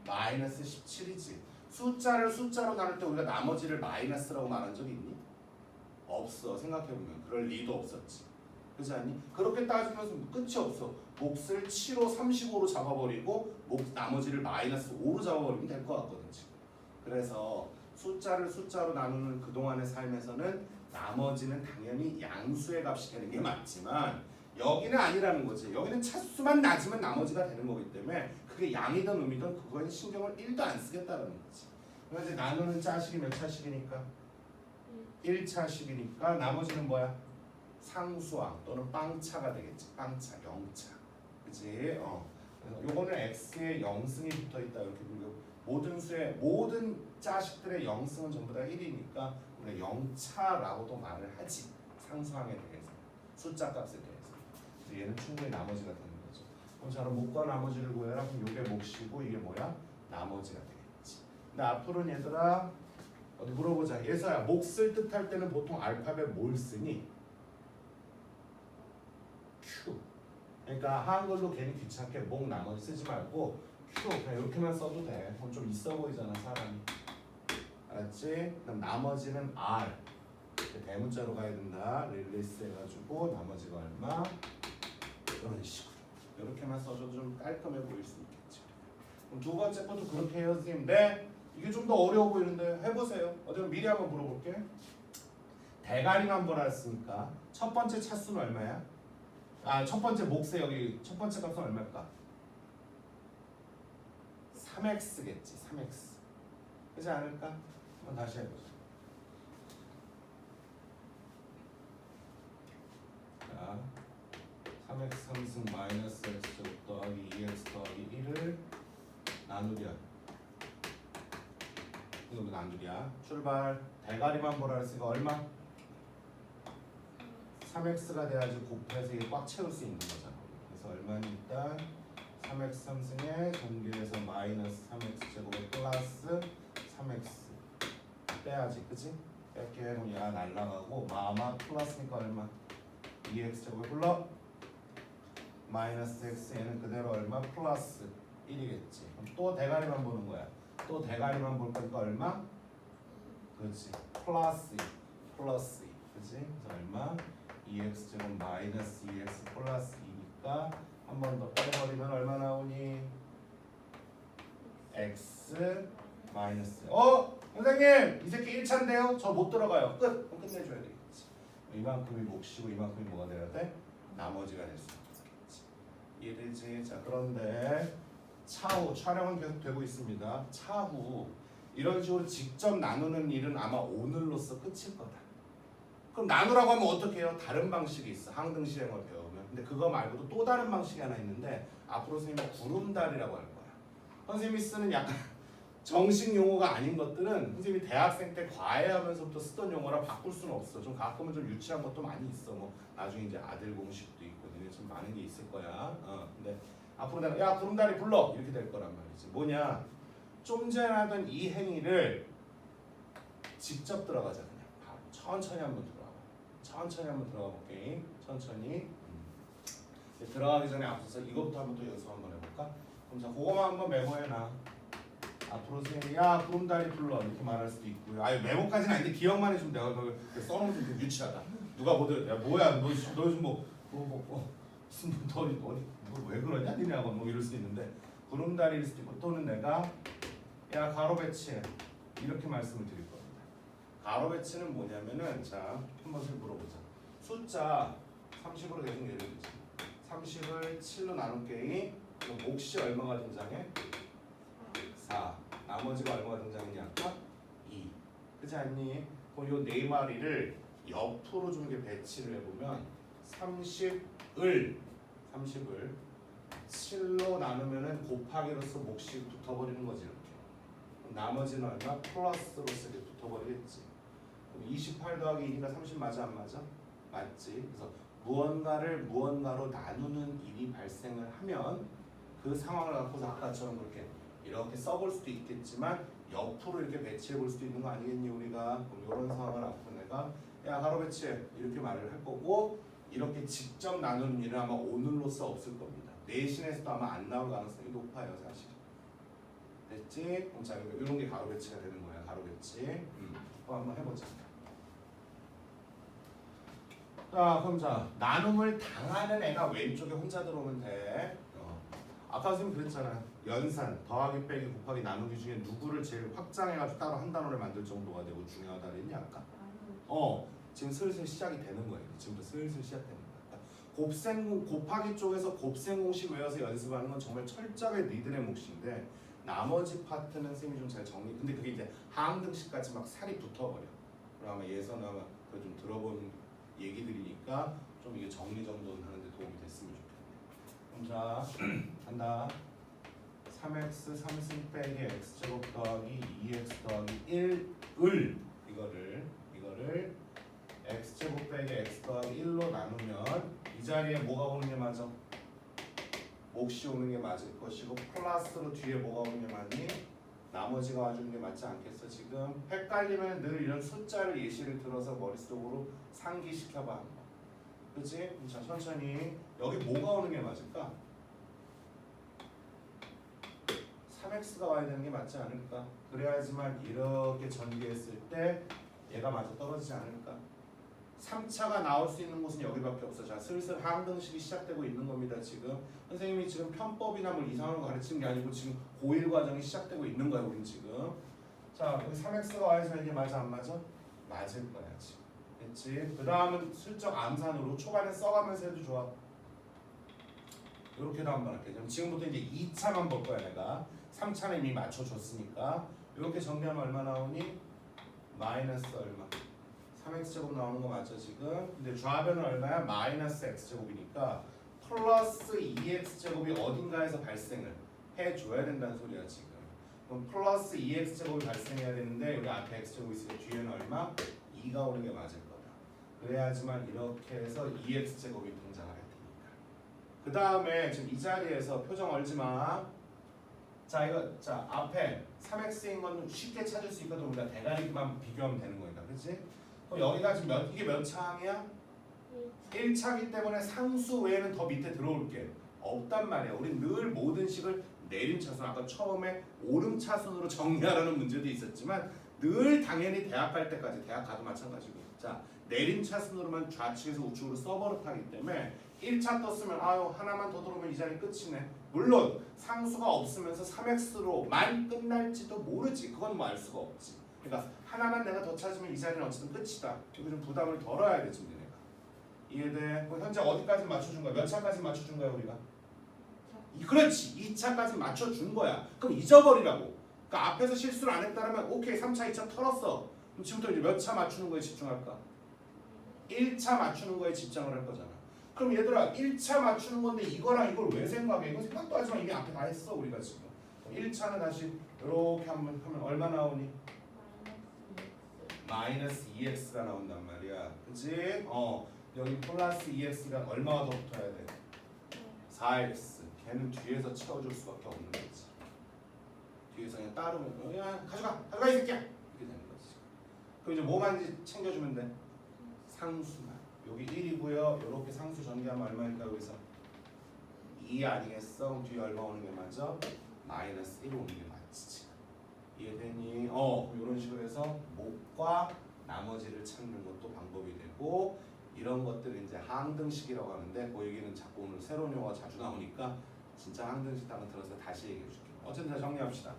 마이너스 17이지. 숫자를 숫자로 나눌 때 우리가 나머지를 마이너스라고 말한 적이 있니? 없어. 생각해보면 그럴 리도 없었지. 그렇지 않니? 그렇게 따지면 끝이 없어. 몫을 7로 35로 잡아버리고 나머지를 마이너스 5로 잡아버리면 될 것 같거든 지금. 그래서 숫자를 숫자로 나누는 그동안의 삶에서는 나머지는 당연히 양수의 값이 되는 게 맞지만 여기는 아니라는 거지. 여기는 차수만 낮으면 나머지가 되는 거기 때문에 그게 양이든 음이든 그거에 신경을 1도 안 쓰겠다는 거지. 그래서 이제 나누는 자식이 몇 차식이니까? 1차식이니까 나머지는 뭐야? 상수항 또는 빵차가 되겠지. 빵차, 0차. 그치? 그래서 요거는 x에 0승이 붙어있다 이렇게 불리고 모든 자식들의 0승은 전부 다 1이니까 우리가 0차라고도 말을 하지. 상수항에 대해서. 숫자 값에 대해서. 그래서 얘는 충분히 나머지가 되는 거죠. 그럼 자, 몫과 나머지를 구해라. 그럼 이게 몫이고 이게 뭐야? 나머지가 되겠지. 근데 앞으로는 얘들아 어디 물어보자. 예서야 몫을 뜻할 때는 보통 알파벳 뭘 쓰니? Q. 그러니까 한글로 괜히 귀찮게 목 나머지 쓰지 말고 Q 그냥 이렇게만 써도 돼. 그럼 좀 있어 보이잖아 사람이. 알았지? 그럼 나머지는 R. 대문자로 가야 된다. 릴리스 해가지고 나머지가 얼마? 이런 식으로. 이렇게만 써줘도 좀 깔끔해 보일 수 있겠지. 그럼 두 번째 것도 그렇게 해요 선생님. 네. 이게 좀 더 어려워 보이는데 해보세요. 어디 미리 한번 물어볼게. 대가리만 한번 알았으니까 첫 번째 차수는 얼마야? 첫 번째 몫에 여기 첫 번째 값은 얼마일까? 3x겠지. 3x. 그렇지 않을까? 한번 다시 해보자. 자, 3x 3승 마이너스 x 더하기 2x 더하기 1을 나누랴. 이거 나누랴. 출발. 대가리만 보라 했으니까 얼마? 3x가 돼야지 곱해서 이게 꽉 채울 수 있는 거잖아. 그래서 얼마니까 3x 3승에 전개해서 마이너스 3x 제곱에 플러스 3x 빼야지, 그치? 뺄게. 그럼 야 날라가고 마마 플러스니까 얼마? 2x 제곱에 불러 마이너스 x 얘는 그대로 얼마? 플러스 1이겠지. 그럼 또 대가리만 보는 거야. 또 대가리만 볼 거니까 얼마? 그렇지. 플러스 2, 플러스 2, 그렇지? 그래서 얼마? 2x 제곱 마이너스 2x 플러스 2니까 한 번 더 빼버리면 얼마 나오니? x 마이너스. 선생님! 이 새끼 1차인데요? 저 못 들어가요. 끝! 그럼 끝내줘야 되겠지. 이만큼이 몫이고 이만큼이 뭐가 돼야 돼? 나머지가 될 수 있겠지. 이해되지? 자, 그런데 차후 촬영은 계속 되고 있습니다. 차후 이런 식으로 직접 나누는 일은 아마 오늘로써 끝일 거다. 그럼 나누라고 하면 어떻게 해요? 다른 방식이 있어. 항등 실행을 배우면. 근데 그거 말고도 또 다른 방식이 하나 있는데 앞으로 선생님이 구름다리라고 할 거야. 선생님이 쓰는 약간 정식 용어가 아닌 것들은 선생님이 대학생 때 과외하면서부터 쓰던 용어라 바꿀 수는 없어. 좀 가끔은 좀 유치한 것도 많이 있어. 뭐 나중에 이제 아들 공식도 있고 좀 많은 게 있을 거야. 근데 앞으로 내가 야 구름다리 불러 이렇게 될 거란 말이지. 뭐냐? 좀 전에 하던 이 행위를 직접 들어가자 그냥. 바로 천천히 한번 들어가. 천천히 한번 들어가 볼게. 천천히. 들어가기 전에 앞서서 이것부터 한번 또 연습 한번 해볼까? 그럼 자 그거만 한번 메모해놔. 앞으로 선생님이 야 구름다리 불러 이렇게 말할 수도 있고요. 아유 메모까지는 아닌데 기억만 해주면 내가 그걸 써놓으면 좀 유치하다. 누가 보더라도 야 뭐야 너 요즘 무슨 왜 그러냐 니네하고 뭐 이럴 수 있는데 구름다리일 수도 있고 또는 내가 야 가로 배치해 이렇게 말씀을 드릴 겁니다. 가로 배치는 뭐냐면은 자 한번 물어보자. 숫자 30으로 계속 예를 들자. 30을 7로 나눌게. 그럼 몫이 얼마가 등장해? 4. 나머지가 얼마가 등장했냐 아까? 2. 그렇지 않니? 그럼 요 네 마리를 옆으로 좀 이렇게 배치를 해보면 30을 7로 나누면은 곱하기로서 몫이 붙어버리는 거지 이렇게. 나머지는 얼마? 플러스로서 이렇게 붙어버리겠지. 그럼 28 더하기 2가 30 맞아 안 맞아? 맞지. 그래서 무언가로 나누는 일이 발생을 하면 그 상황을 갖고서 아까처럼 그렇게 이렇게 써볼 수도 있겠지만 옆으로 이렇게 배치해 볼 수도 있는 거 아니겠니 우리가? 그럼 이런 상황을 앞으로 내가 야 가로 배치해 이렇게 말을 할 거고 이렇게 직접 나누는 일은 아마 오늘로써 없을 겁니다. 내신에서도 아마 안 나올 가능성이 높아요 사실. 됐지? 그럼 자 이런 게 가로 배치가 되는 거야. 가로 배치. 그거 한번 해보자. 자 그럼 자 나눔을 당하는 애가 왼쪽에 혼자 들어오면 돼. 아까 선생님 그랬잖아. 연산, 더하기, 빼기, 곱하기, 나누기 중에 누구를 제일 확장해가지고 따로 한 단원을 만들 정도가 되고 중요하다 그랬니 아까? 지금 슬슬 시작이 되는 거예요. 지금부터 슬슬 시작되는 거야. 곱하기 쪽에서 곱셈 공식 외워서 연습하는 건 정말 철저하게 니들의 몫인데 나머지 파트는 선생님이 좀 잘 정리. 근데 그게 이제 하항등식까지 막 살이 붙어버려. 그럼 아마 예선 아마 그 좀 들어본 얘기들이니까 좀 이게 정리 정돈 하는데 도움이 됐으면 좋겠네. 그럼 자 간다. 3x 3승 빼기 x제곱 더하기 2x 더하기 1을 이거를 x제곱 빼기 x 더하기 1로 나누면 이 자리에 뭐가 오는 게 맞아? 몫이 오는 게 맞을 것이고 플러스로 뒤에 뭐가 오는 게 맞니? 나머지가 와주는 게 맞지 않겠어? 지금 헷갈리면 늘 이런 숫자를 예시를 들어서 머릿속으로 상기시켜봐 한번. 그치? 자 천천히 여기 뭐가 오는 게 맞을까? 3x가 와야 되는 게 맞지 않을까? 그래야지만 이렇게 전개했을 때 얘가 맞아 떨어지지 않을까? 3차가 나올 수 있는 곳은 여기밖에 없어. 자, 슬슬 하항등식이 시작되고 있는 겁니다. 지금 선생님이 지금 편법이나 뭐 이상한 거 가르치는 게 아니고 지금 고1 과정이 시작되고 있는 거야 우린 지금. 자, 여기 3x가 와야지 이게 맞아 안 맞아? 맞을 거야 지금. 됐지? 그 다음은 슬쩍 암산으로 초반에 써가면서 해도 좋아. 이렇게도 한번 할게. 그럼 지금부터 이제 2차만 볼 거야 내가. 3차는 이미 맞춰줬으니까 이렇게 정리하면 얼마 나오니? 마이너스 얼마? 3x제곱 나오는 거 맞죠 지금? 근데 좌변은 얼마야? 마이너스 x제곱이니까 플러스 2x제곱이 어딘가에서 발생을 해줘야 된다는 소리야 지금. 그럼 플러스 2x제곱이 발생해야 되는데 여기 앞에 x제곱이 있으니까 뒤에는 얼마? 2가 오는 게 맞을 거다. 그래야지만 이렇게 해서 2x제곱이 등장할 테니까. 그 다음에 지금 이 자리에서 표정 얼지 마. 자 이거 자 앞에 3x인 건 쉽게 찾을 수 있거든. 우리가 대가리만 비교하면 되는 거니까, 그렇지? 그럼 여기가 지금 이게 몇 차항이야? 1차기 때문에 상수 외에는 더 밑에 들어올 게 없단 말이야. 우린 늘 모든 식을 내림차순, 아까 처음에 오름차순으로 정리하라는 문제도 있었지만 늘 당연히 대학 갈 때까지, 대학 가도 마찬가지고, 자 내림차순으로만 좌측에서 우측으로 써버릇하기 때문에 1차 떴으면 아유 하나만 더 들어오면 이 자리 끝이네. 물론 상수가 없으면서 3x로만 끝날지도 모르지. 그건 뭐 알 수가 없지. 그러니까 하나만 내가 더 찾으면 이 자리는 어쨌든 끝이다. 여기 좀 부담을 덜어야 되지 내가. 이해돼? 그럼 현재 어디까지 맞춰준 거야? 몇 차까지 맞춰준 거야 우리가? 그렇지. 2차까지 맞춰준 거야. 그럼 잊어버리라고. 그러니까 앞에서 실수를 안 했다면 오케이 3차 2차 털었어. 그럼 지금부터 이제 몇 차 맞추는 거에 집중할까? 1차 맞추는 거에 집중을 할 거잖아. 그럼 얘들아 1차 맞추는 건데 이거랑 이걸 왜 생각해? 이거 생각도 하지만 이미 앞에 다 했어 우리가 지금. 1차는 다시 이렇게 하면 얼마 나오니? 마이너스 2x가 나온단 말이야. 그치? 여기 플러스 2x가 얼마가 더 붙어야 돼? 4x. 걔는 뒤에서 채워줄 수밖에 없는 거지. 뒤에서 그냥 따르면 야 가져가 이 새끼야 이렇게 되는 거지. 그럼 이제 뭐만 챙겨주면 돼? 상수만. 여기 1이고요. 이렇게 상수 전개하면 얼마일까 여기서? 2 아니겠어? 그럼 뒤에 얼마 오는 게 맞아? 마이너스 1 오는 게 맞지. 이해되니? 이런 식으로 해서 목과 나머지를 찾는 것도 방법이 되고, 이런 것들을 이제 항등식이라고 하는데 그 얘기는 자꾸 오늘 새로운 용어가 자주 나오니까 진짜 항등식 단어 들어서 다시 얘기해 줄게. 어쨌든 정리합시다.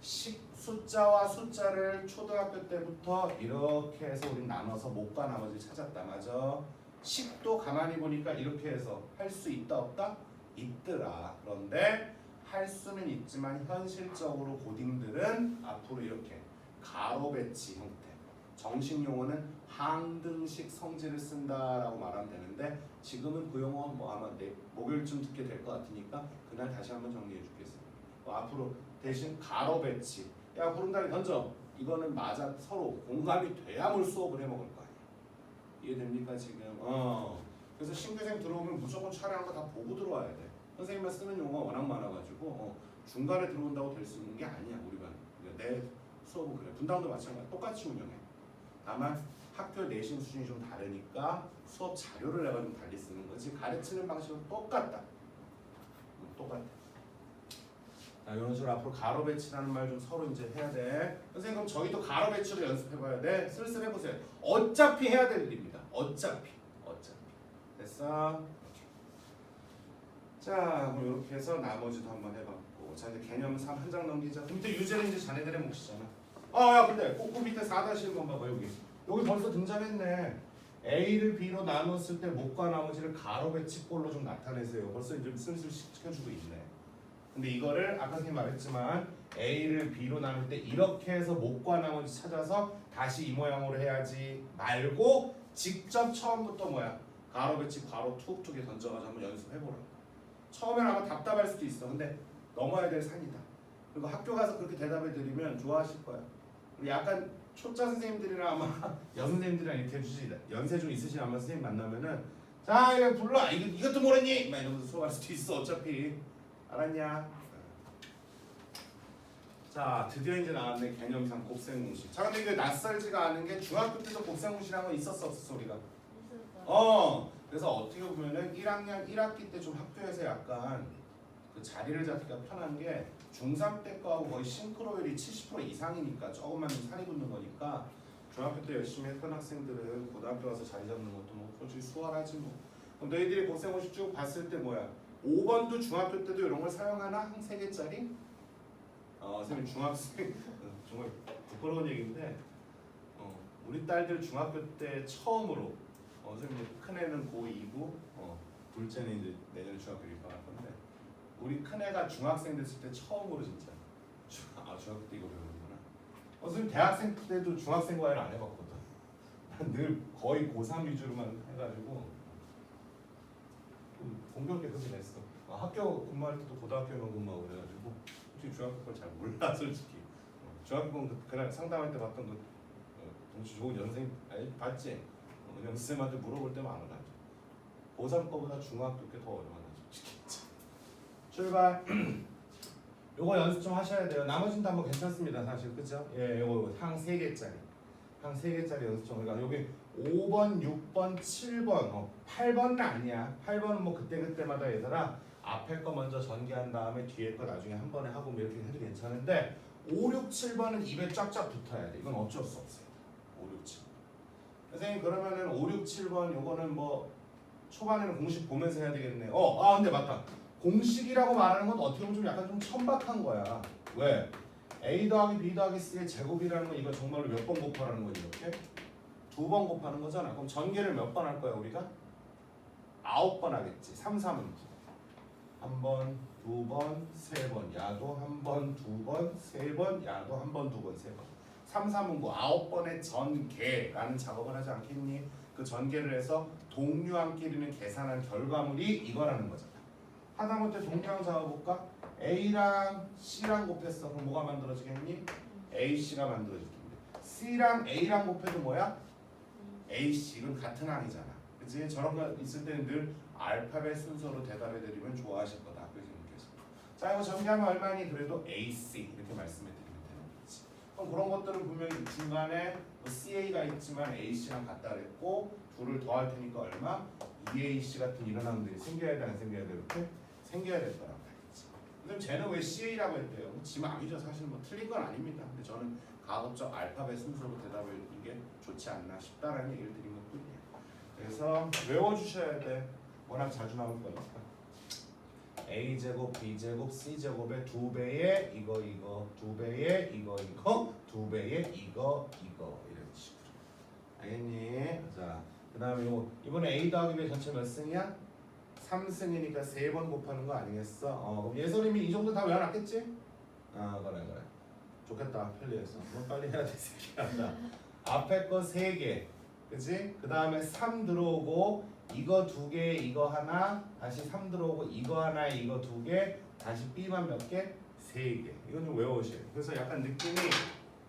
숫자와 숫자를 초등학교 때부터 이렇게 해서 우리 나눠서 목과 나머지를 찾았다. 맞아? 식도 가만히 보니까 이렇게 해서 할 수 있다 없다? 있더라. 그런데 할 수는 있지만 현실적으로 고딩들은 앞으로 이렇게 가로 배치 형태, 정식 용어는 항등식 성질을 쓴다라고 말하면 되는데, 지금은 그 용어 뭐 아마 목요일쯤 듣게 될 것 같으니까 그날 다시 한번 정리해 주겠습니다. 앞으로 대신 가로 배치. 야 구름다리 던져. 이거는 맞아 서로 공감이 돼야만 수업을 해먹을 거 아니야. 이해됩니까 지금? 그래서 신규생 들어오면 무조건 촬영한 거 다 보고 들어와야 돼. 선생님만 쓰는 용어가 워낙 많아가지고 중간에 들어온다고 될 수 있는 게 아니야 우리 반. 그러니까 내 수업은 그래. 분당도 마찬가지야. 똑같이 운영해. 다만 학교 내신 수준이 좀 다르니까 수업 자료를 내가 좀 달리 쓰는 거지 가르치는 방식은 똑같다. 똑같아. 자, 이런 식으로 앞으로 가로 배치라는 말 좀 서로 이제 해야 돼. 선생님 그럼 저희도 가로 배치를 연습해봐야 돼. 슬슬 해보세요. 어차피 해야 될 일입니다. 어차피. 됐어? 자, 그럼 이렇게 해서 나머지도 한번 해봤고, 자 이제 개념 3 한 장 넘기자. 그럼 밑에 유제는 이제 자네들의 몫이잖아. 야 근데 그 밑에 4-1번 봐봐 여기. 여기 벌써 등장했네. A를 B로 나눴을 때 목과 나머지를 가로 배치꼴로 좀 나타내세요. 벌써 이제 슬슬 시켜주고 있네. 근데 이거를 아까 선생님 말했지만 A를 B로 나눌 때 이렇게 해서 목과 나머지 찾아서 다시 이 모양으로 해야지 말고 직접 처음부터 뭐야? 가로 배치 괄호 툭툭이 던져가지고 한번 연습해보라. 처음에는 아마 답답할 수도 있어. 근데 넘어야 될 산이다. 그리고 학교 가서 그렇게 대답해 드리면 좋아하실 거야. 그리고 약간 초짜 선생님들이랑 아마 여선생님들이랑 이렇게 해주시 연세 좀 있으신 아마 선생님 만나면은 자 이거 불러 이것도 모르니? 막 이러면서 수업할 수도 있어. 어차피 알았냐? 자 드디어 이제 나왔네. 개념상 곱셈 공식. 자 근데 이게 낯설지가 않은 게 중학교 때도 곱셈 공식이라는 거 있었어 없었어 우리가? 그래서 어떻게 보면은 1학년 1학기 때 좀 학교에서 약간 그 자리를 잡기가 편한 게 중3 때 거하고 거의 싱크로율이 70% 이상이니까 조금만 좀 살이 붙는 거니까 중학교 때 열심히 했던 학생들은 고등학교 가서 자리 잡는 것도 뭐 솔직히 수월하지 뭐. 그럼 너희들이 곱셈 공식 쭉 봤을 때 뭐야? 5번도 중학교 때도 이런 걸 사용하나? 한 3개짜리? 선생님 중학생 정말 부끄러운 얘기인데 우리 딸들 중학교 때 처음으로 선생님 큰애는 고2고 둘째는 이제 내년에 중학교 입학할 건데 우리 큰애가 중학생 됐을 때 처음으로 진짜 중학교 때 이거 배우는구나. 선생님 대학생 때도 중학생 과외를 안 해봤거든. 난 늘 거의 고3 위주로만 해가지고 공교롭게 그렇게 됐어. 학교 근무할 때도 고등학교만 근무하고 그래가지고 솔직히 중학교 걸 잘 몰라 솔직히. 중학교 그날 상담할 때 봤던 그 동치 좋은 연생 봤지? 연습생한테 물어볼 때 많아가지고 고3 거보다 중학교 게 더 어려워가지고 솔직히. 출발. 요거 연습 좀 하셔야 돼요. 나머지는 다 뭐 괜찮습니다 사실 그죠? 예, 요거 항 3개짜리 항 3개짜리 연습 좀. 그러니까 여기 5번, 6번, 7번 8번은 아니야. 8번은 뭐 그때마다 얘들아 앞에 거 먼저 전개한 다음에 뒤에 거 나중에 한 번에 하고 뭐 이렇게 해도 괜찮은데 5, 6, 7번은 입에 쫙쫙 붙어야 돼. 이건 어쩔 수 없어요. 5, 6, 7번. 선생님 그러면은 5, 6, 7번 요거는 뭐 초반에는 공식 보면서 해야 되겠네. 근데 맞다. 공식이라고 말하는 건 어떻게 보면 좀 약간 좀 천박한 거야. 왜? A 더하기 B 더하기 C의 제곱이라는 건 이거 정말로 몇 번 곱하라는 거지 이렇게? 2번 곱하는 거잖아. 그럼 전개를 몇 번 할 거야 우리가? 9번 하겠지. 3, 3은 9. 1번, 2번, 3번. 야도 1번, 2번, 3번. 야도 1번, 2번, 3번. 3, 3은 9. 9번의 전개라는 작업을 하지 않겠니? 그 전개를 해서 동류항끼리는 계산한 결과물이 이거라는 거잖아. 하다못해 동류항 잡아볼까? A랑 C랑 곱했어. 그럼 뭐가 만들어지겠니? AC가 만들어지겠니? C랑 A랑 곱해도 뭐야? AC. 이건 같은 항이잖아. 그치? 저런 거 있을 때는 늘 알파벳 순서로 대답해드리면 좋아하실 거다. 학교생님께서. 자, 이거 전개하면 얼마니? 그래도 AC 이렇게 말씀해드리면 되는 거지. 그럼 그런 것들은 분명히 중간에 뭐 CA가 있지만 AC랑 같다 그랬고 둘을 더할 테니까 얼마? EAC 같은 이런 항들이 생겨야 돼 안 생겨야 돼? 이렇게 생겨야 될 거란 말이지. 그럼 쟤는 왜 CA라고 했대요? 지망이죠. 사실 뭐 틀린 건 아닙니다. 근데 저는 가급적 알파벳 순서로 대답을 해주는 게 좋지 않나 싶다라는 얘기를 드린 것뿐이에요. 그래서 외워주셔야 돼. 워낙 자주 나올 거니까. A제곱, B제곱, C제곱의 2배의 이거 2배의 이거 2배의 이거 이런 식으로. 알겠니? 자, 그 다음에 이번에 A 더하기 B 전체 몇 승이야? 3승이니까 3번 곱하는 거 아니겠어? 그럼 예선님이 이 정도 다 외워놨겠지? 그래. 좋겠다. 편리해서. 뭐 빨리 해야 돼 새끼야. 앞에 거 3개. 그치? 그 다음에 3 들어오고 이거 2개, 이거 하나, 다시 3 들어오고 이거 하나, 이거 2개, 다시 B만 몇 개? 3개. 이건 좀 외워오셔야 돼. 그래서 약간 느낌이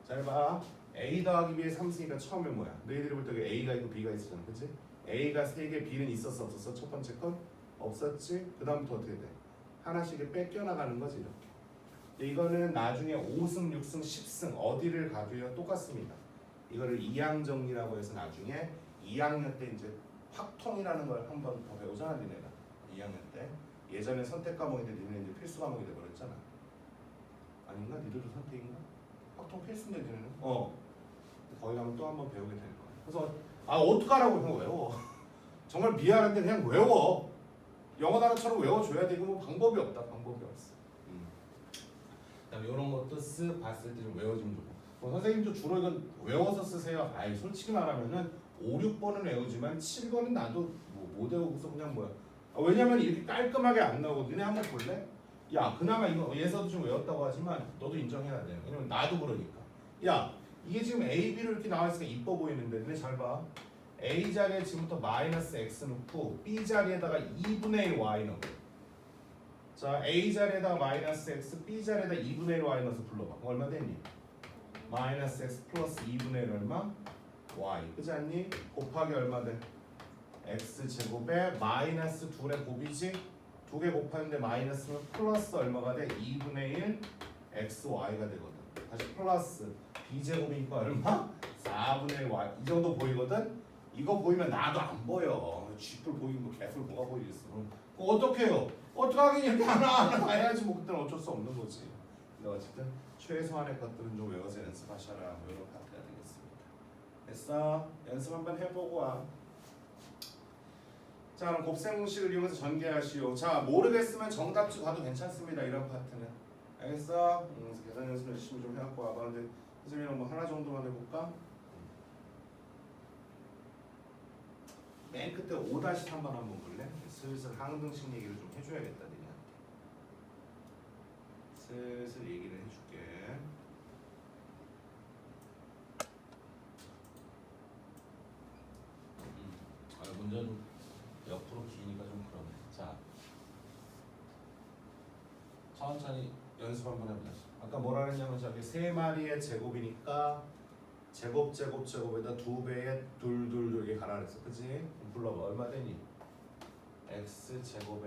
잘 봐. A 더하기 B의 3승이니까 처음에 뭐야? 너희들이 볼 때 A가 있고 B가 있었잖아. 그치? A가 3개, B는 있었어 없었어? 첫 번째 건? 없었지? 그 다음부터 어떻게 돼? 하나씩 뺏겨나가는 거지 이렇게. 근데 이거는 나중에 5승, 6승, 10승 어디를 가도요 똑같습니다. 이거를 이항정리라고 해서 나중에 2학년 때 이제 확통이라는 걸 한 번 더 배우잖아 니네가. 2학년 때. 예전에 선택 과목인데 니네 이제 필수 과목이 돼버렸잖아. 아닌가? 니들도 선택인가? 확통 필수인데 니네는? 거기 가면 또 한 번 배우게 될 거야. 그래서 어떡하라고 그냥 외워. 정말 미안한데 그냥 외워. 영어 단어처럼 외워줘야 돼. 이거 뭐 방법이 없다. 방법이 없어. 그다음에 이런 것도 쓱 봤을 때 좀 외워주면 좋고. 선생님도 주로 이건 외워서 쓰세요. 솔직히 말하면은 5, 6번은 외우지만 7번은 나도 못 외우고서 그냥 뭐야. 왜냐면 이렇게 깔끔하게 안 나오고. 너네 한번 볼래? 야, 그나마 이거 예서도 좀 외웠다고 하지만 너도 인정해야 돼. 왜냐면 나도 그러니까. 야, 이게 지금 A, B로 이렇게 나와있으니까 이뻐 보이는데 너네 잘 봐. A 자리에 지금부터 마이너스 X 넣고 B 자리에다가 2분의 1 Y 넣고. 자, A 자리에다가 마이너스 X, B 자리에다 2분의 1 Y 넣어서 불러봐. 얼마 되니? 마이너스 X 플러스 2분의 1 얼마? Y. 그렇지 않니? 곱하기 얼마 돼? X 제곱에 마이너스 2의 곱이지? 2개 곱하는데 마이너스면 플러스 얼마가 돼? 2분의 1 XY가 되거든. 다시 플러스 B 제곱이니까 얼마? 4분의 1 Y. 이 정도 보이거든? 이거 보이면 나도 안 보여. 쥐뿔 보이면 뭐 개뿔 뭐가 보이겠어. 그거 어떻게 해요? 어떡하긴 이렇게 하나 해야지 뭐 그때는 어쩔 수 없는 거지. 근데 어쨌든 최소한의 것들은 좀 외워서 연습하셔라. 뭐 이런 파트가 되겠습니다. 됐어? 연습 한번 해보고 와. 자, 그럼 곱셈 공식을 이용해서 전개하시오. 자, 모르겠으면 정답지 가도 괜찮습니다. 이런 파트는. 알겠어? 계산 연습 열심히 좀 해갖고 와봐. 근데 선생님이랑 뭐 하나 정도만 해볼까? 맨 끝에 5-3번 한번 볼래? 슬슬 항등식 얘기를 좀 해줘야겠다 니네한테. 슬슬 얘기를 해줄게. 문제는 옆으로 기니까 좀 그러네. 자, 천천히 연습 한번 해보자. 아까 뭐라 그랬냐면 저기 3마리의 제곱이니까 제곱에다 2배에 둘 이렇게 가라 그랬어. 그치? 불러봐. 얼마 되니? x 제곱에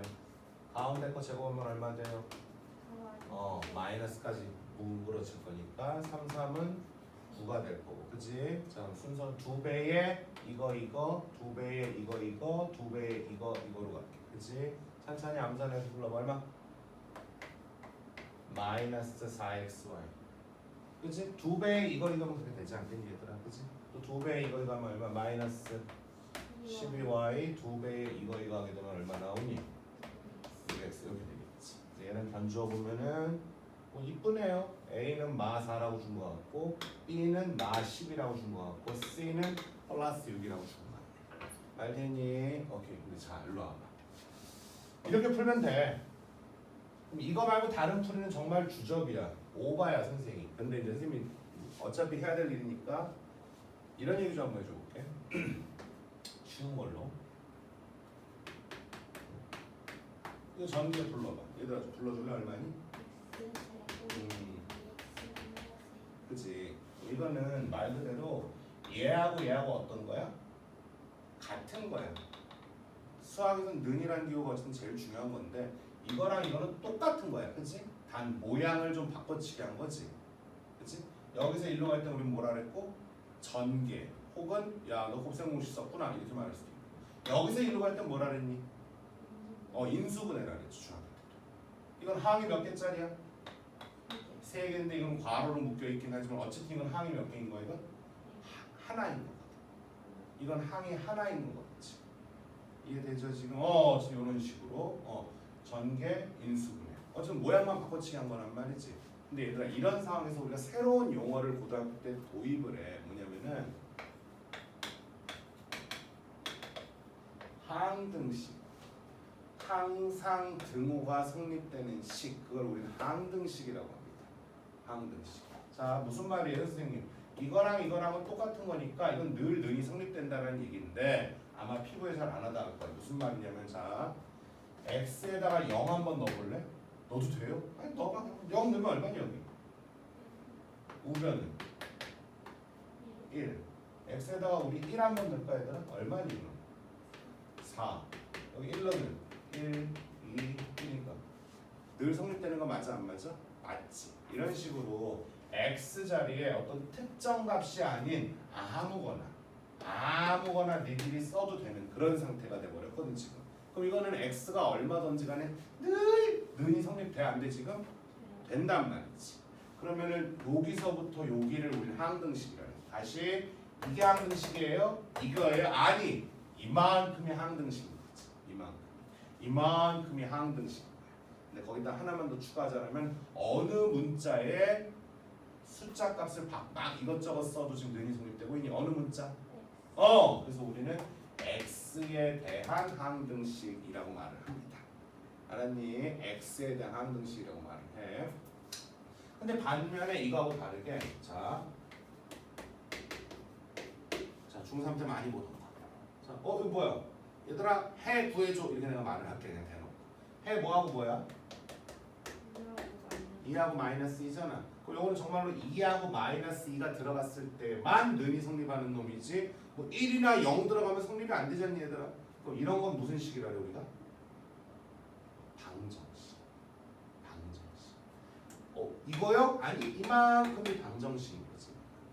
가운데 거 제곱하면 얼마 돼요? 마이너스까지 무그러질 거니까 3, 3은 9가 될 거고. 그치? 자, 순서 2배에 이거 2배에 이거 2배에 이거로 갈게. 그치? 천천히 암산해서 불러봐. 얼마? 마이너스 4xy. 그치? 2배에 이거면 그렇게 되지 않겠니 얘들아? 그치? 또 2배에 이거 하면 얼마? 마이너스 12y 2배에 이거 하게 되면 얼마 나오니? 6x 이렇게 되겠지. 얘는 변주어 보면은 뭐 이쁘네요. A는 마 4라고 준 거 같고 B는 마 10이라고 준 거 같고 C는 플러스 6이라고 준 거 같네. 알겠니? 오케이. 근데 자 일로 와봐. 이렇게 풀면 돼. 그럼 이거 말고 다른 풀이는 정말 주접이야. 오바야 선생님. 근데 이제 선생님이 어차피 해야 될 일이니까 이런 얘기 좀 한번 해줘볼게. 쉬운 걸로. 이거 전개 불러봐. 얘들아 좀 불러줄래 얼마니? 그치. 이거는 말 그대로 얘하고 어떤 거야? 같은 거야. 수학에서는 는이라는 기호가 어쨌든 제일 중요한 건데 이거랑 이거는 똑같은 거야. 그치? 단 모양을 좀 바꿔치기 한 거지. 그치? 여기서 일로 갈 때 우리는 뭐라 그랬고? 전개 혹은 야 너 곱셈공식 썼구나 이렇게 말할 수도 있고 여기서 일로 갈 때 뭐라 그랬니? 인수분해라 그랬지 중학교 때. 이건 항이 몇 개짜리야? 3개인데 이건 괄호로 묶여있긴 하지만 어쨌든 이건 항이 몇 개인 거야 이건? 하나인 거거든. 이건 항이 하나 있는 거겠지. 이해되죠 지금? 지금 이런 식으로 전개 인수분해 어쨌든 모양만 바꿔치기 한 거란 말이지. 근데 얘들아 이런 상황에서 우리가 새로운 용어를 고등학교 때 도입을 해. 뭐냐면은 항등식. 항상 등호가 성립되는 식. 그걸 우리는 항등식이라고 합니다. 항등식. 자 무슨 말이에요 선생님? 이거랑은 똑같은 거니까 이건 늘 능이 성립된다는 얘기인데 아마 피부에 잘 안 하다 할 거예요. 무슨 말이냐면 자 x에다가 0 한번 넣어볼래? 넣어도 돼요? 아니 넣어봐. 0 넣으면 얼마니 여기? 우변은 1. x에다가 우리 1 한번 넣을까 얘들아? 얼마니 이거? 4. 여기 1 넣으면 1, 2, 1이니까 늘 성립되는 거 맞아 안 맞아? 맞지. 이런 식으로 x 자리에 어떤 특정 값이 아닌 아무거나 니들이 써도 되는 그런 상태가 돼버렸거든 지금. 그럼 이거는 x가 얼마든지 간에 늘 는이 성립돼 안 돼 지금? 된단 말이지. 그러면은 여기서부터 여기를 우리 항등식이라 해. 다시 이게 항등식이에요? 이거예요? 아니 이만큼이 항등식인 거지. 이만큼이 항등식인 거야. 근데 거기다 하나만 더 추가하자면 어느 문자에 숫자 값을 막 이것저것 써도 지금 는이 성립되고 있니? 어느 문자? 그래서 우리는 x에 대한 항등식이라고 말을 합니다. 알았니? x에 대한 항등식이라고 말을 해. 근데 반면에 이거하고 다르게 자 중3 때 많이 보던 거. 자, 이거 뭐야? 얘들아 해 구해줘 이렇게 내가 말을 할게 그냥 대놓고. 해 뭐하고 뭐야? 2하고 마이너스 2잖아. 그럼 이거는 정말로 2하고 마이너스 2가 들어갔을 때만 는이 성립하는 놈이지 뭐 1이나 0 들어가면 성립이 안 되잖니 얘들아. 그럼 이런 건 무슨 식이라 해 우리가? 방정식. 이거요? 아니 이만큼이 방정식인 거지.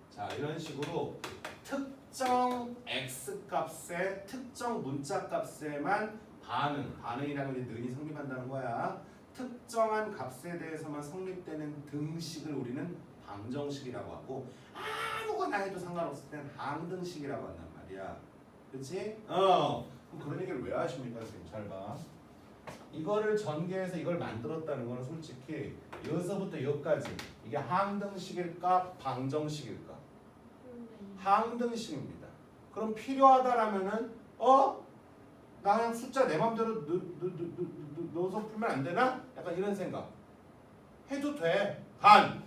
자 이런 식으로 특정 x 값에 특정 문자 값에만 반응이라는 게 는이 성립한다는 거야. 특정한 값에 대해서만 성립되는 등식을 우리는 방정식이라고 하고 아무거나 해도 상관없을 땐 항등식이라고 한단 말이야. 그치? 그럼 그런 얘기를 왜 하십니까 선생님? 잘 봐. 이거를 전개해서 이걸 만들었다는 거는 솔직히 여기서부터 여기까지 이게 항등식일까 방정식일까? 항등식입니다. 그럼 필요하다라면은 나 그냥 숫자 내 맘대로 넣어서 풀면 안 되나? 약간 이런 생각 해도 돼. 단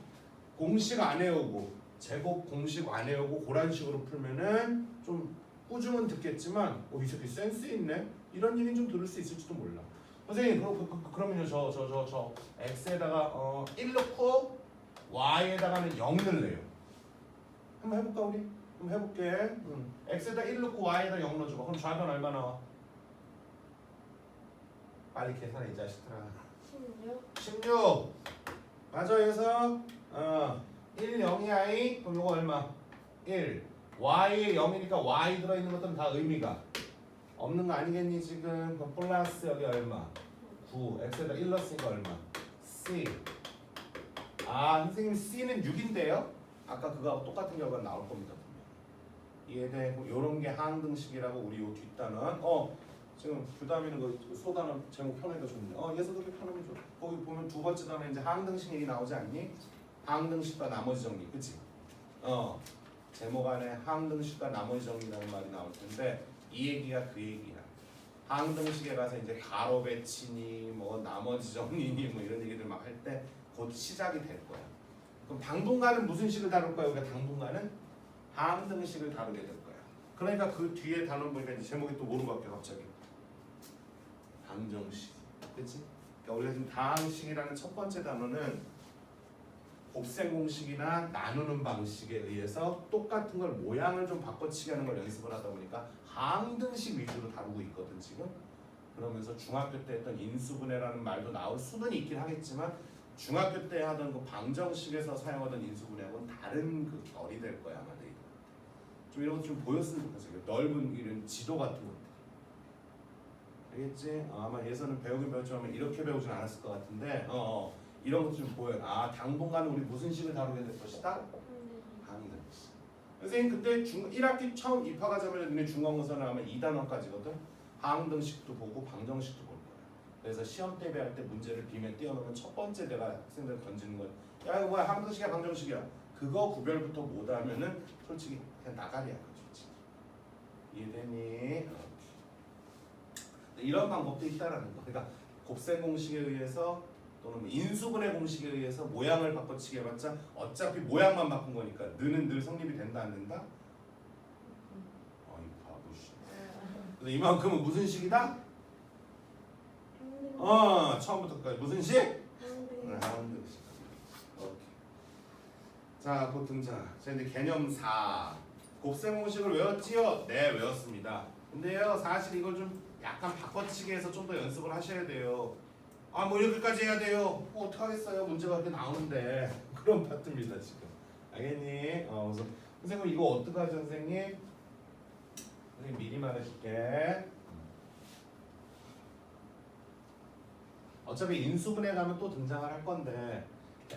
공식 안 외우고 제곱 공식 안 외우고 그런 식으로 풀면은 좀 꾸중은 듣겠지만 이 새끼 센스 있네 이런 얘기는 좀 들을 수 있을지도 몰라. 선생님 그러면요 저 x에다가 1 넣고 y에다가는 0 넣을래요. 한번 해볼까 우리? 한번 해볼게. x에다 1 넣고 y에다 0 넣어줘봐. 그럼 좌변 얼마 나와? 빨리 계산해 이 자식들아. 16. 16. 맞아. 그래서 1, 0이 i. 그럼 이거 얼마? 1. y에 0이니까 y 들어있는 것들은 다 의미가 없는 거 아니겠니 지금? 그럼 플러스 여기 얼마? 9. x에다 1 넣었으니까 얼마? c. 아 선생님 c는 6인데요? 아까 그거하고 똑같은 결과가 나올 겁니다. 이해돼? 요런 게 항등식이라고 우리 요 뒷단은 지금 규담이는 그 소단은 제목 편하니까 좋네. 예서 그렇게 편하면 좋아. 거기 보면 두 번째 단에 이제 항등식 얘기 나오지 않니? 항등식과 나머지 정리, 그치? 제목 안에 항등식과 나머지 정리라는 말이 나올 텐데 이 얘기가 그 얘기야. 항등식에 가서 이제 가로 배치니 뭐 나머지 정리니 뭐 이런 얘기들 막 할 때 곧 시작이 될 거야. 그럼 당분간은 무슨 식을 다룰 거야? 우리가 당분간은 항등식을 다루게 될 거야. 그러니까 그 뒤에 단어 보니까 이제 제목이 또 뭐로 바뀌어 갑자기? 방정식, 그렇지? 그러니까 우리가 지금 다항식이라는 첫 번째 단어는 곱셈 공식이나 나누는 방식에 의해서 똑같은 걸 모양을 좀 바꿔치기 하는 걸 연습을 하다 보니까 항등식 위주로 다루고 있거든 지금. 그러면서 중학교 때 했던 인수분해라는 말도 나올 수는 있긴 하겠지만 중학교 때 하던 그 방정식에서 사용하던 인수분해하고는 다른 그 결이 될 거야 아마 너희들. 좀 이런 거 좀 보였으면 좋겠어요. 넓은 이런 지도 같은 거. 알겠지? 아마 예서는 배우긴 배웠지만 이렇게 배우진 않았을 것 같은데 이런 것도 좀 보여요. 당분간 우리 무슨 식을 다루게 될 것이다? 항등식. 선생님 그때 1학기 처음 입학하자마자 너네 중간고사는 아마 2단원까지거든. 항등식도 보고 방정식도 볼 거야. 그래서 시험 대비할 때 문제를 빔에 띄워놓으면 첫 번째 내가 학생들 던지는 거야. 야 이거 뭐야 항등식이야 방정식이야. 그거 구별부터 못하면은 솔직히 그냥 나가리야. 솔직히. 이해되니? 이런 방법도 있다라는 거. 그러니까 곱셈 공식에 의해서 또는 인수분해 공식에 의해서 모양을 바꿔치기 해봤자 어차피 모양만 바꾼 거니까 너는 늘 성립이 된다 안 된다? 이 바보씨. 근데 이만큼은 무슨 식이다? 처음부터 끝까지 무슨 식? 항등식. 오케이. 자, 곧 등장. 자, 이제 개념 4. 곱셈 공식을 외웠지요? 네, 외웠습니다. 근데요, 사실 이걸 좀 약간 바꿔치기 해서 좀 더 연습을 하셔야 돼요. 뭐 이렇게까지 해야 돼요. 어떡하겠어요. 문제가 이렇게 나오는데. 그런 파트입니다, 지금. 알겠니? 그래서 선생님 이거 어떡하죠, 선생님? 선생님 미리 말해줄게. 어차피 인수분해 가면 또 등장을 할 건데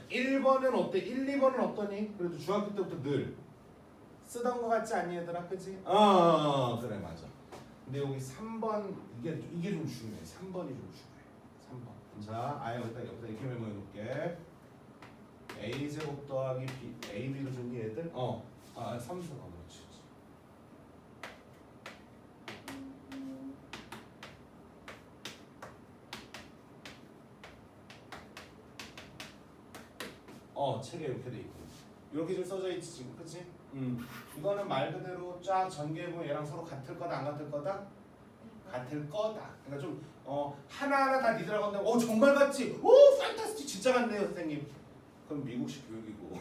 1번은 어때? 1, 2번은 어떠니? 그래도 중학교 때부터 늘 쓰던 거 같지 않니 얘들아? 그치? 그래 맞아. 근데 여기 3번 이게 좀 중요해. 3번이 좀 중요해. 3번. 자, 여기다 이렇게 메모해 놓을게. a제곱 더하기 b, ab로 준니 얘들? 3승 그렇지. 책에 이렇게 돼 있고 이렇게 좀 써져 있지 지금, 그치? 이거는 말 그대로 쫙 전개해보면 얘랑 서로 같을 거다 안 같을 거다? 같을 거다. 그러니까 좀 하나하나 다 니들하고 한다고 정말 같지? 오 판타스틱 진짜 같네요 선생님. 그럼 미국식 교육이고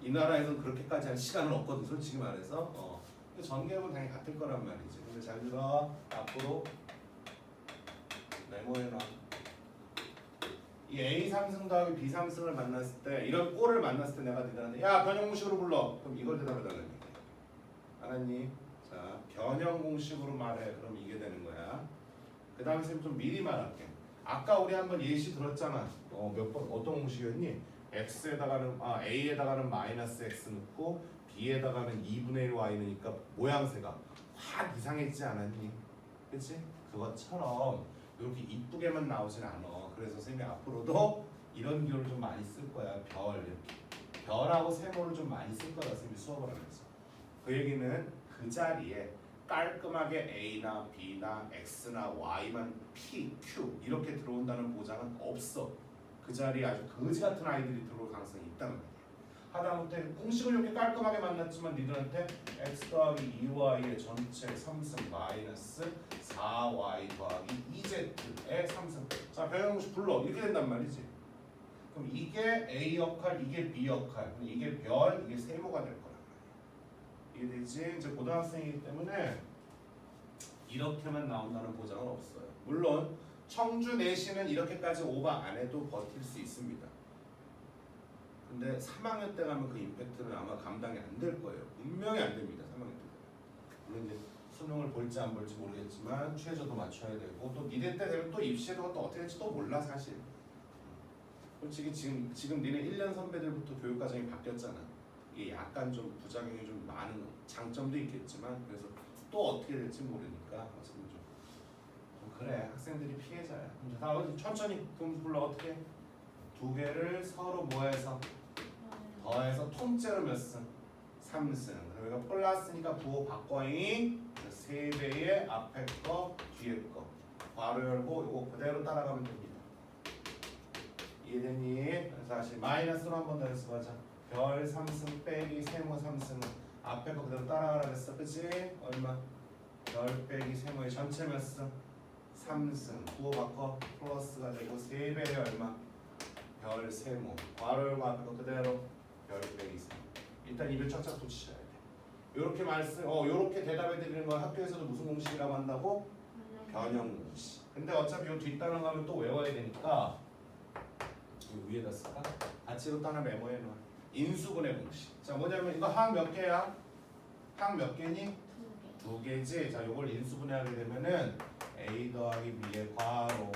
이 나라에서는 그렇게까지 할 시간은 없거든 솔직히 말해서. 근데 전개해보면 당연히 같을 거란 말이지. 근데 잘 들어. 앞으로 메모해놔. 이 A 3승 더하기 B 3승을 만났을 때 이런 꼴을 만났을 때 내가 니들한테 야 변형 공식으로 불러. 그럼 이걸 대답해달라는 얘기야. 알았니? 자 변형 공식으로 말해. 그럼 이게 되는 거야. 그 다음에 선생님 좀 미리 말할게. 아까 우리 한번 예시 들었잖아. 몇 번 어떤 공식이었니? x에다가는 a에다가는 마이너스 x 넣고 b에다가는 2분의 1 y 넣으니까 모양새가 확 이상해지지 않았니? 그치? 그것처럼 이렇게 이쁘게만 나오진 않아. 그래서 선생님이 앞으로도 이런 기호를 좀 많이 쓸 거야. 별 이렇게. 별하고 세모를 좀 많이 쓸 거야. 선생님이 수업을 하면서. 그 얘기는 그 자리에 깔끔하게 A나 B나 X나 Y만 P, Q 이렇게 들어온다는 보장은 없어. 그 자리에 아주 거지 같은 아이들이 들어올 가능성이 있단 말이야. 하다못해 공식을 이렇게 깔끔하게 만났지만 니들한테 X 더하기 2Y의 전체 3승 마이너스 4Y 더하기 2Z의 3승. 자 변형 공식 불러. 이렇게 된단 말이지. 그럼 이게 A 역할, 이게 B 역할, 이게 별, 이게 세모가 될 거란 말이야. 이해되지? 이제 고등학생이기 때문에 이렇게만 나온다는 보장은 없어요. 물론 청주 내신은 이렇게까지 오버 안 해도 버틸 수 있습니다. 근데 3학년 때 가면 그 임팩트는 아마 감당이 안 될 거예요. 분명히 안 됩니다. 3학년 때. 물론 이제 수능을 볼지 안 볼지 모르겠지만 최저도 맞춰야 되고 또 미대 때 되면 또 입시에도 또 어떻게 될지 또 몰라 사실. 솔직히 지금 니네 1년 선배들부터 교육 과정이 바뀌었잖아. 이게 약간 좀 부작용이 좀 많은 장점도 있겠지만 그래서 또 어떻게 될지 모르니까 어쨌든 좀 그래 학생들이 피해자야. 이제 다 천천히 그럼 불러 어떻게 두 개를 서로 뭐해서 더해서 통째로 몇 승? 3승. 그러니까 플러스니까 부호 바꿔잉 3배의 앞에 거 뒤에 거 괄호 열고 이거 그대로 따라가면 됩니다. 이해됐니? 그래서 다시 마이너스로 한 번 더 연습하자. 별 3승 빼기 세모 3승은 앞에 거 그대로 따라가라 그랬어. 그치? 얼마? 별 빼기 세모의 전체 몇 승? 3승. 부호 바꿔 플러스가 되고 3배의 얼마? 별 세모. 괄호 열고 앞에 거 그대로 별 빼기 세모. 일단 입을 쫙쫙 붙이셔야 돼. 요렇게 요렇게 대답해 드리는 건 학교에서도 무슨 공식이라고 한다고? 변형 공식. 근데 어차피 요 뒷단원 가면 또 외워야 되니까 이 위에다 쓸까? 같이로 하나 메모해 놔. 인수분해 공식. 자 뭐냐면 이거 항 몇 개야? 항 몇 개니? 2개. 2개지. 자 요걸 인수분해하게 되면은 a 더하기 b의 괄호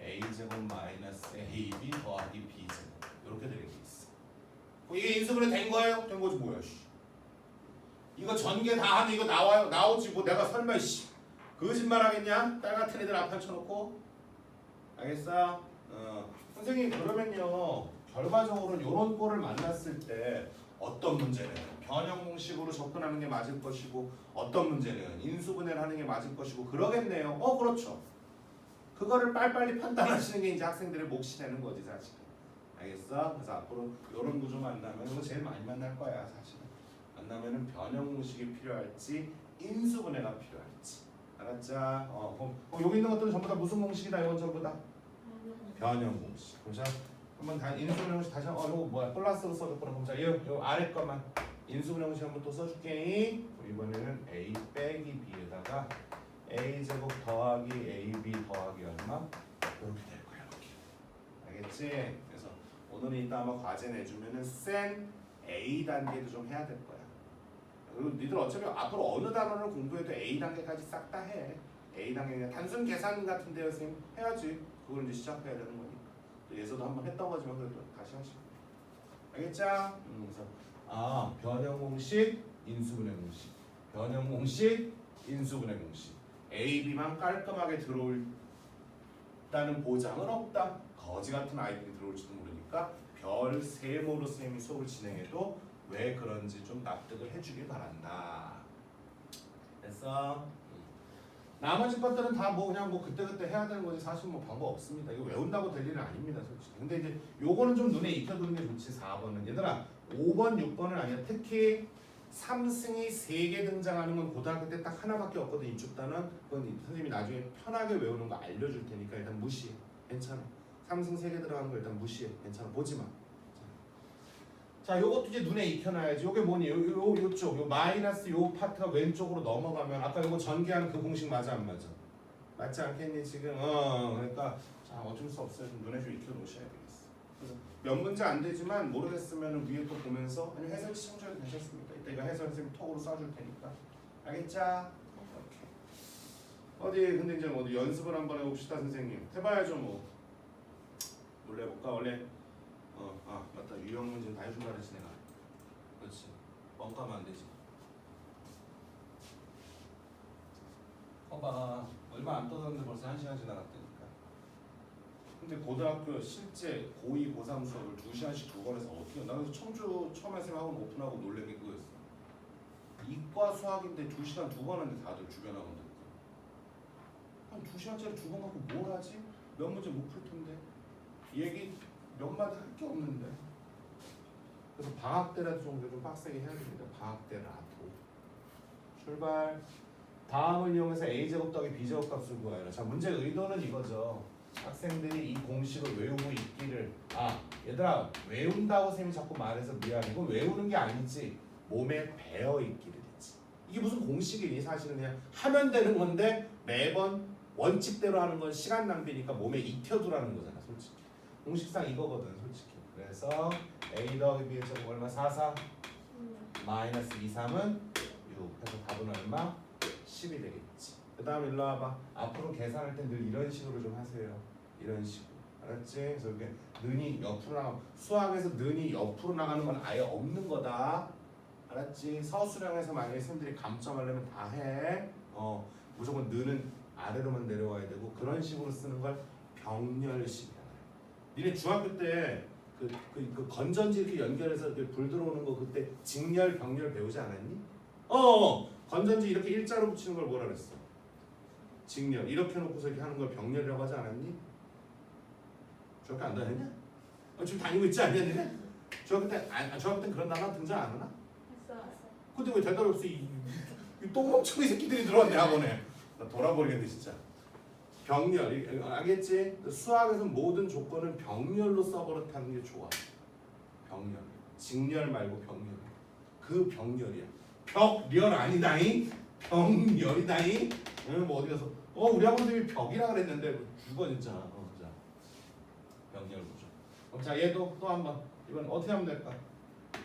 a 제곱 마이너스 ab 더하기 b 제곱 이렇게 되게 돼 있어. 이게 인수분해 된 거예요? 된 거지 뭐야? 씨. 이거 전개 다 하면 이거 나와요? 나오지 뭐 내가 설마 씨 거짓말 하겠냐? 딸 같은 애들 앞에 쳐놓고 알겠어? 선생님 그러면요 결과적으로 이런 꼴을 만났을 때 어떤 문제는 변형 공식으로 접근하는 게 맞을 것이고 어떤 문제는 인수분해를 하는 게 맞을 것이고 그러겠네요. 그렇죠. 그거를 빨리빨리 판단하시는 게 이제 학생들의 몫이 되는 거지 사실. 알겠어? 그래서 앞으로 이런 구조 만나면 이거 제일 많이 만날 거야 사실은. 만나면은 변형 공식이 필요할지 인수분해가 필요할지 알았죠? 여기 있는 것들은 전부 다 무슨 공식이다 이건 전부 다 변형 공식. 그럼 자 한번 다 인수분해 공식 다시 요거 뭐야 플러스로 써줬구나. 그럼 자 요 아래 것만 인수분해 공식 한번 또 써줄게. 이번에는 a 빼기 b에다가 a 제곱 더하기 ab 더하기 얼마 이렇게 될 거야 이렇게. 알겠지? 그래서 오늘은 이따 아마 과제 내주면은 센 A 단계도 좀 해야 될 거야. 그리고 니들 어차피 앞으로 어느 단원을 공부해도 A 단계까지 싹 다 해. A 단계 그냥 단순 계산 같은 데요 선생님 해야지. 그걸 이제 시작해야 되는 거니까. 또 예서도 한번 했던 거지만 그래도 다시 하시고. 알겠죠? 그래서 변형 공식, 인수분해 공식, 변형 공식, 인수분해 공식. A, B만 깔끔하게 들어올 다는 보장은 없다. 거지 같은 아이들이 들어올지도 모르니까 별 세모로 쌤이 수업을 진행해도 왜 그런지 좀 납득을 해주길 바란다. 됐어? 나머지 것들은 다 뭐 그냥 뭐 그때그때 해야 되는 거지 사실 뭐 방법 없습니다. 이거 외운다고 될 일은 아닙니다 솔직히. 근데 이제 요거는 좀 눈에 익혀두는 게 좋지. 4번은 얘들아 5번 6번은 아니야. 특히 3승이 3개 등장하는 건 고등학교 때 딱 하나밖에 없거든. 이쪽 단원. 그건 선생님이 나중에 편하게 외우는 거 알려줄 테니까 일단 무시해. 괜찮아. 3승 3개 들어가는 거 일단 무시해. 괜찮아. 보지 마. 자, 요것도 이제 눈에 익혀놔야지. 요게 뭐니? 요쪽, 요 마이너스 요 파트가 왼쪽으로 넘어가면 아까 요거 전개한 그 공식 맞아 안 맞아? 맞지 않겠니 지금? 그러니까 자 어쩔 수 없어요. 좀 눈에 좀 익혀놓으셔야 되겠어. 그래서 몇 문제 안 되지만 모르겠으면 위에 또 보면서 아니면 해설 시청자도 괜찮습니다. 이따 이거 해설 선생님 톡으로 쏴줄 테니까. 알겠죠? 오케이. 어디 근데 이제 어디 연습을 한번 해봅시다 선생님. 해봐야죠 뭐. 몰래 해볼까 원래. 맞다. 유형 문제는 다 해준다 그랬지 내가. 그렇지. 뻥까면 안 되지. 봐봐. 얼마 안 떠졌는데 벌써 1시간 지나갔다니까. 근데 고등학교 실제 고2, 고3 수업을 2시간씩 두 번 해서 어떻게 나 그래서 청주 처음에 학원 오픈하고 놀래게 그거였어. 이과 수학인데 2시간 두 번 하는데 다들 주변 학원들 한 2시간짜리 두 번 갖고 뭘 하지? 몇 문제 못 풀 텐데. 얘기 몇 마디 할 게 없는데. 그래서 방학 때라도 좀 빡세게 해야 됩니다. 방학 때라도. 출발. 다음을 이용해서 a 제곱 더하기 b 제곱 값을 구하여라. 자, 문제 의도는 이거죠. 학생들이 이 공식을 외우고 있기를. 얘들아 외운다고 쌤이 자꾸 말해서 미안해. 이거 외우는 게 아니지. 몸에 배어 있기를 했지. 이게 무슨 공식이니? 사실은 그냥 하면 되는 건데 매번 원칙대로 하는 건 시간 낭비니까 몸에 익혀두라는 거잖아, 솔직히. 공식상 이거거든, 솔직히. 그래서 a 더하기 b의 제곱 얼마? 4, 4 마이너스 2, 3은 6 해서 답은 얼마? 10이 되겠지. 그 다음 일로 와봐. 앞으로 계산할 땐 늘 이런 식으로 좀 하세요. 이런 식으로. 알았지? 그래서 이렇게 는이 옆으로 나가. 수학에서 는이 옆으로 나가는 건 아예 없는 거다. 알았지? 서술형에서 만약에 선생님들이 감점하려면 다 해. 무조건 는은 아래로만 내려와야 되고 그런 식으로 쓰는 걸 병렬식이야. 니네 중학교 때 그 건전지 이렇게 연결해서 이렇게 불 들어오는 거 그때 직렬, 병렬 배우지 않았니? 건전지 이렇게 일자로 붙이는 걸 뭐라 그랬어? 직렬. 이렇게 놓고서 이렇게 하는 걸 병렬이라고 하지 않았니? 중학교 안 다녔냐? 지금 다니고 있지 않냐, 니네? 중학교 때 그런 단어 등장 안 하나? 했어요. 근데 왜 대답이 없어? 이 똥멍청이 새끼들이 들어왔네 학원에. 나 돌아버리겠네 진짜. 병렬, 알겠지? 수학에서 모든 조건은 병렬로 써버릇하는 게 좋아. 병렬. 직렬 말고 병렬. 그 병렬이야. 벽렬 아니다잉? 병렬이다잉? 뭐 어디 가서 우리 학원 선생님이 벽이라 그랬는데 뭐 죽어 진짜. 자, 병렬 보죠. 그럼 자 얘도 또 한번 이건 어떻게 하면 될까?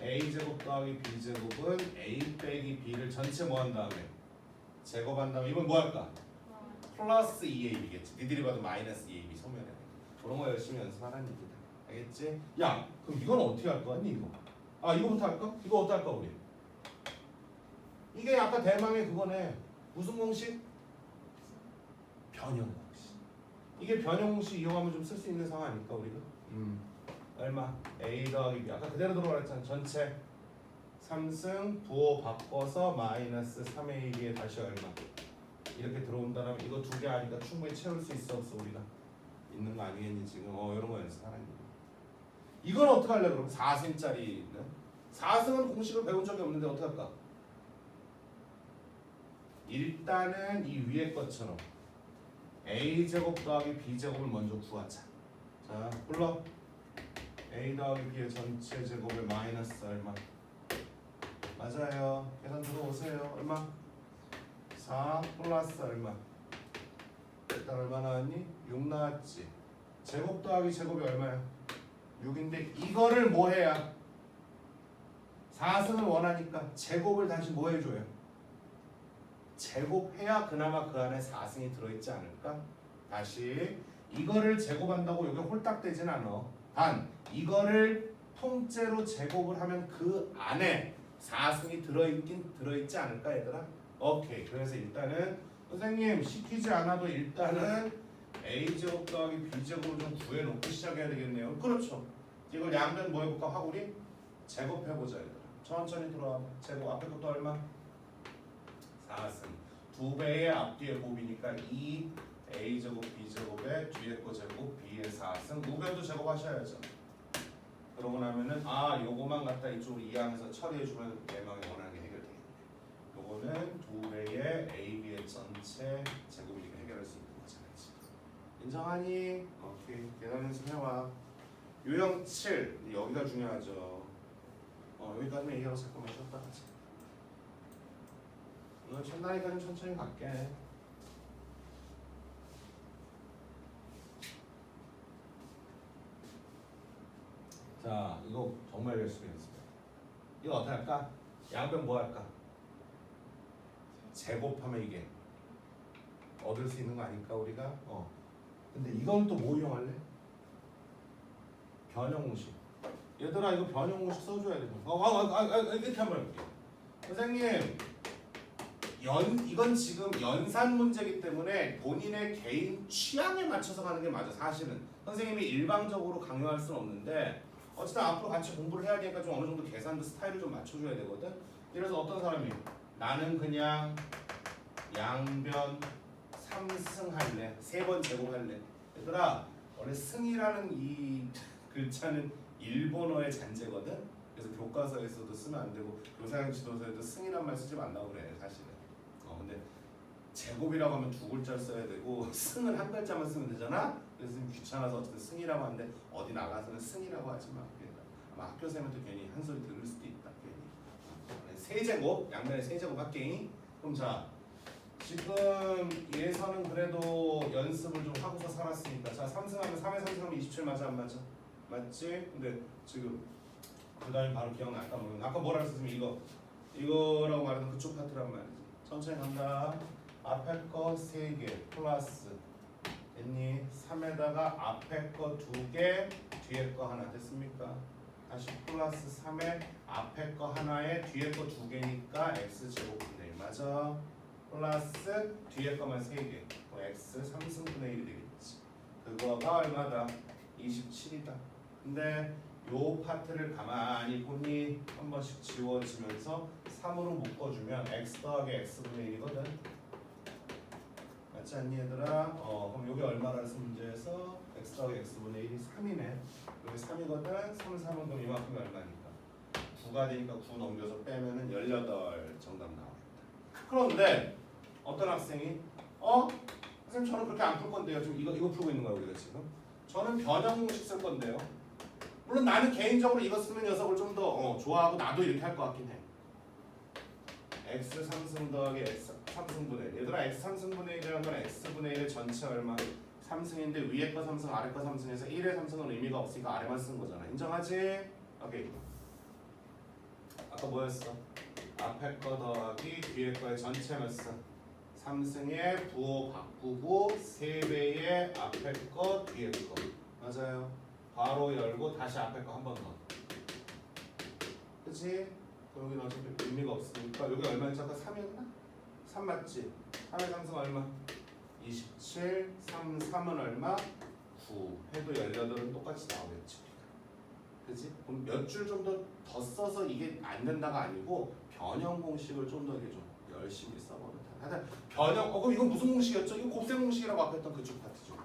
a제곱 더하기 b제곱은 a 빼기 b를 전체 뭐 한 다음에 제곱한 다음에 이건 뭐 할까? 플러스 2ab겠지. 니들이 봐도 마이너스 2ab 소멸해. 그런 거 열심히 연습하라는 얘기다. 알겠지? 야, 그럼 이건 어떻게 할 거야? 이거. 이거부터 할까? 이거 어떻게 할까 우리? 이게 아까 대망의 그거네. 무슨 공식? 변형 공식. 이게 변형 공식 이용하면 좀 쓸 수 있는 상황 아닐까 우리가? 얼마? a 더하기 b. 아까 그대로 들어가랬잖아. 전체 3승 부호 바꿔서 마이너스 3ab에 다시 얼마? 이렇게 들어온다면 이거 두 개 아니까 충분히 채울 수 있어 없어 우리가? 있는 거 아니겠니 지금? 이런 거 연습하라는 거. 이건 어떻게 할래 그럼? 4승짜리는? 4승은 공식을 배운 적이 없는데 어떻게 할까? 일단은 이 위에 것처럼 a제곱 더하기 b제곱을 먼저 구하자. 자, 불러. a 더하기 b의 전체 제곱에 마이너스 얼마? 맞아요. 계산 들어오세요. 얼마? 4 플러스 얼마? 일단 얼마 나왔니? 6 나왔지. 제곱 더하기 제곱이 얼마야? 6인데 이거를 뭐 해야? 4승을 원하니까 제곱을 다시 뭐 해줘요? 제곱해야 그나마 그 안에 4승이 들어있지 않을까? 다시 이거를 제곱한다고 이게 홀딱되진 않아. 단 이거를 통째로 제곱을 하면 그 안에 4승이 들어있지 않을까 얘들아? 오케이. 그래서 일단은 선생님 시키지 않아도 일단은 a제곱 더하기 b제곱을 좀 구해놓고 시작해야 되겠네요. 그렇죠. 이걸 양변 뭐 해볼까? 화구리 제곱해보자 얘들아. 천천히 들어와. 제곱 앞에 것도 얼마? 4승. 2배의 앞뒤의 곱이니까 2 a제곱 b제곱에 뒤에 거 제곱 b의 4승. 우변도 제곱하셔야죠. 그러고 나면은 요거만 갖다 이쪽으로 이항해서 처리해주면 대망의 원하는 게 해결되겠네. 요거는 2배의 ab의 전체 제곱이니까 해결할 수 있는 거잖아. 인정하니? 오케이. 계산 연습해와. 유형 7 여기가 중요하죠. 여기까지만 얘기하고 잠깐만 쉬었다 가자. 오늘 첫날까지는 천천히 갈게. 자, 이거 정말 열심히 연습해. 이거 어떻게 할까? 양변 뭐 할까? 제곱하면 이게 얻을 수 있는 거 아닐까 우리가? 근데 이건 또 뭐 이용할래? 변형 공식. 얘들아 이거 변형 공식 써줘야 돼. 이렇게 한번 해볼게. 선생님, 이건 지금 연산 문제이기 때문에 본인의 개인 취향에 맞춰서 가는 게 맞아. 사실은 선생님이 일방적으로 강요할 수는 없는데 어쨌든 앞으로 같이 공부를 해야 되니까 좀 어느 정도 계산도 스타일을 좀 맞춰줘야 되거든. 그래서 어떤 사람이 나는 그냥 양변 3승 할래, 3번 제곱할래. 얘들아 원래 승이라는 이 글자는 일본어의 잔재거든. 그래서 교과서에서도 쓰면 안 되고 교사형 지도서에도 승이란 말 쓰지 말라고 그래 사실은. 근데 제곱이라고 하면 두 글자를 써야 되고 승은 한 글자만 쓰면 되잖아. 그래서 귀찮아서 어쨌든 승이라고 하는데 어디 나가서는 승이라고 하지 마. 그러니까 아마 학교 쌤한테 괜히 한 소리 들을 수도 있다. 괜히. 세제곱 양면에 세제곱 할게. 그럼 자 지금 예선은 그래도 연습을 좀 하고서 살았으니까 자 3승하면 3에 3승하면 27 맞아 안 맞아? 맞지? 근데 지금 그 다음에 바로 기억날까 모르겠네. 아까 뭐라 했었으면 이거라고 말하는 그쪽 파트란 말이지. 천천히 간다. 앞에 거 3개 플러스 됐니? 3에다가 앞에 거 2개 뒤에 거 하나 됐습니까? 다시 플러스 3에 앞에 거 하나에 뒤에 거 2개니까 x제곱분의 1 맞아? 플러스 뒤에 거만 3개 x 3승분의 1이 되겠지. 그거가 얼마다? 27이다. 근데 요 파트를 가만히 보니 한 번씩 지워지면서 3으로 묶어주면 x 더하기 x분의 1이거든. 맞지 않니 얘들아? 그럼 요게 얼마라서 문제에서 x 더하기 x분의 1이 3이네. 여기 3이거든. 3, 3은 그럼 이만큼이 얼마니까? 9가 되니까 9 넘겨서 빼면은 18 정답 나오겠다. 그런데 어떤 학생이 선생님 저는 그렇게 안 풀 건데요. 지금 이거 풀고 있는 거야 우리가 지금. 저는 변형 공식 쓸 건데요. 물론 나는 개인적으로 이거 쓰는 녀석을 좀 더 좋아하고 나도 이렇게 할 것 같긴 해. x 3승 더하기 x 3승분의 1. 얘들아 x 3승분의 1이라는 건 x분의 1의 전체 얼마? 3승인데 위에 거 3승 아래 거 3승에서 1의 3승은 의미가 없으니까 아래만 쓴 거잖아. 인정하지? 오케이. 아까 뭐였어? 앞에 거 더하기 뒤에 거의 전체만 써. 3승에 부호 바꾸고 3배의 앞에 거 뒤에 거. 맞아요. 바로 열고 다시 앞에 거 한 번 더. 그치? 그럼 여기는 어차피 의미가 없으니까 여기 얼마였지? 아까 3이었나? 3 맞지? 3의 3승 얼마? 27, 3은 얼마? 9 해도 18은 똑같이 나오겠지. 그치? 그럼 몇 줄 좀 더 써서 이게 안 된다가 아니고 변형 공식을 좀 더 이렇게 좀 열심히 써보는 하여튼 변형, 그럼 이건 무슨 공식이었죠? 이거 곱셈 공식이라고 아까 했던 그쪽 파트죠.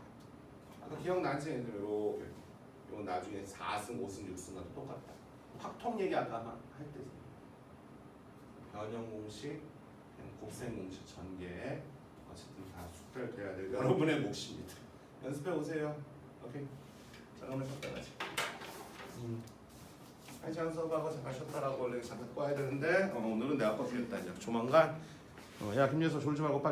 아까 기억나지? 이렇게 이건 나중에 4승, 5승, 6승과도 똑같다. 확통 얘기 아까 할 때 변형 공식, 곱셈 공식 전개 어쨌든 다 숙달돼야 될 여러분의 몫입니다. 연습해 오세요. 오케이. 자 오늘 쉬었다 가지. 1시간 수업하고 잠깐 쉬었다라고 원래 잠깐 꺼야 되는데 오늘은 내가 꺼주겠다. 이제 조만간 야 김예서 졸지 말고 빨리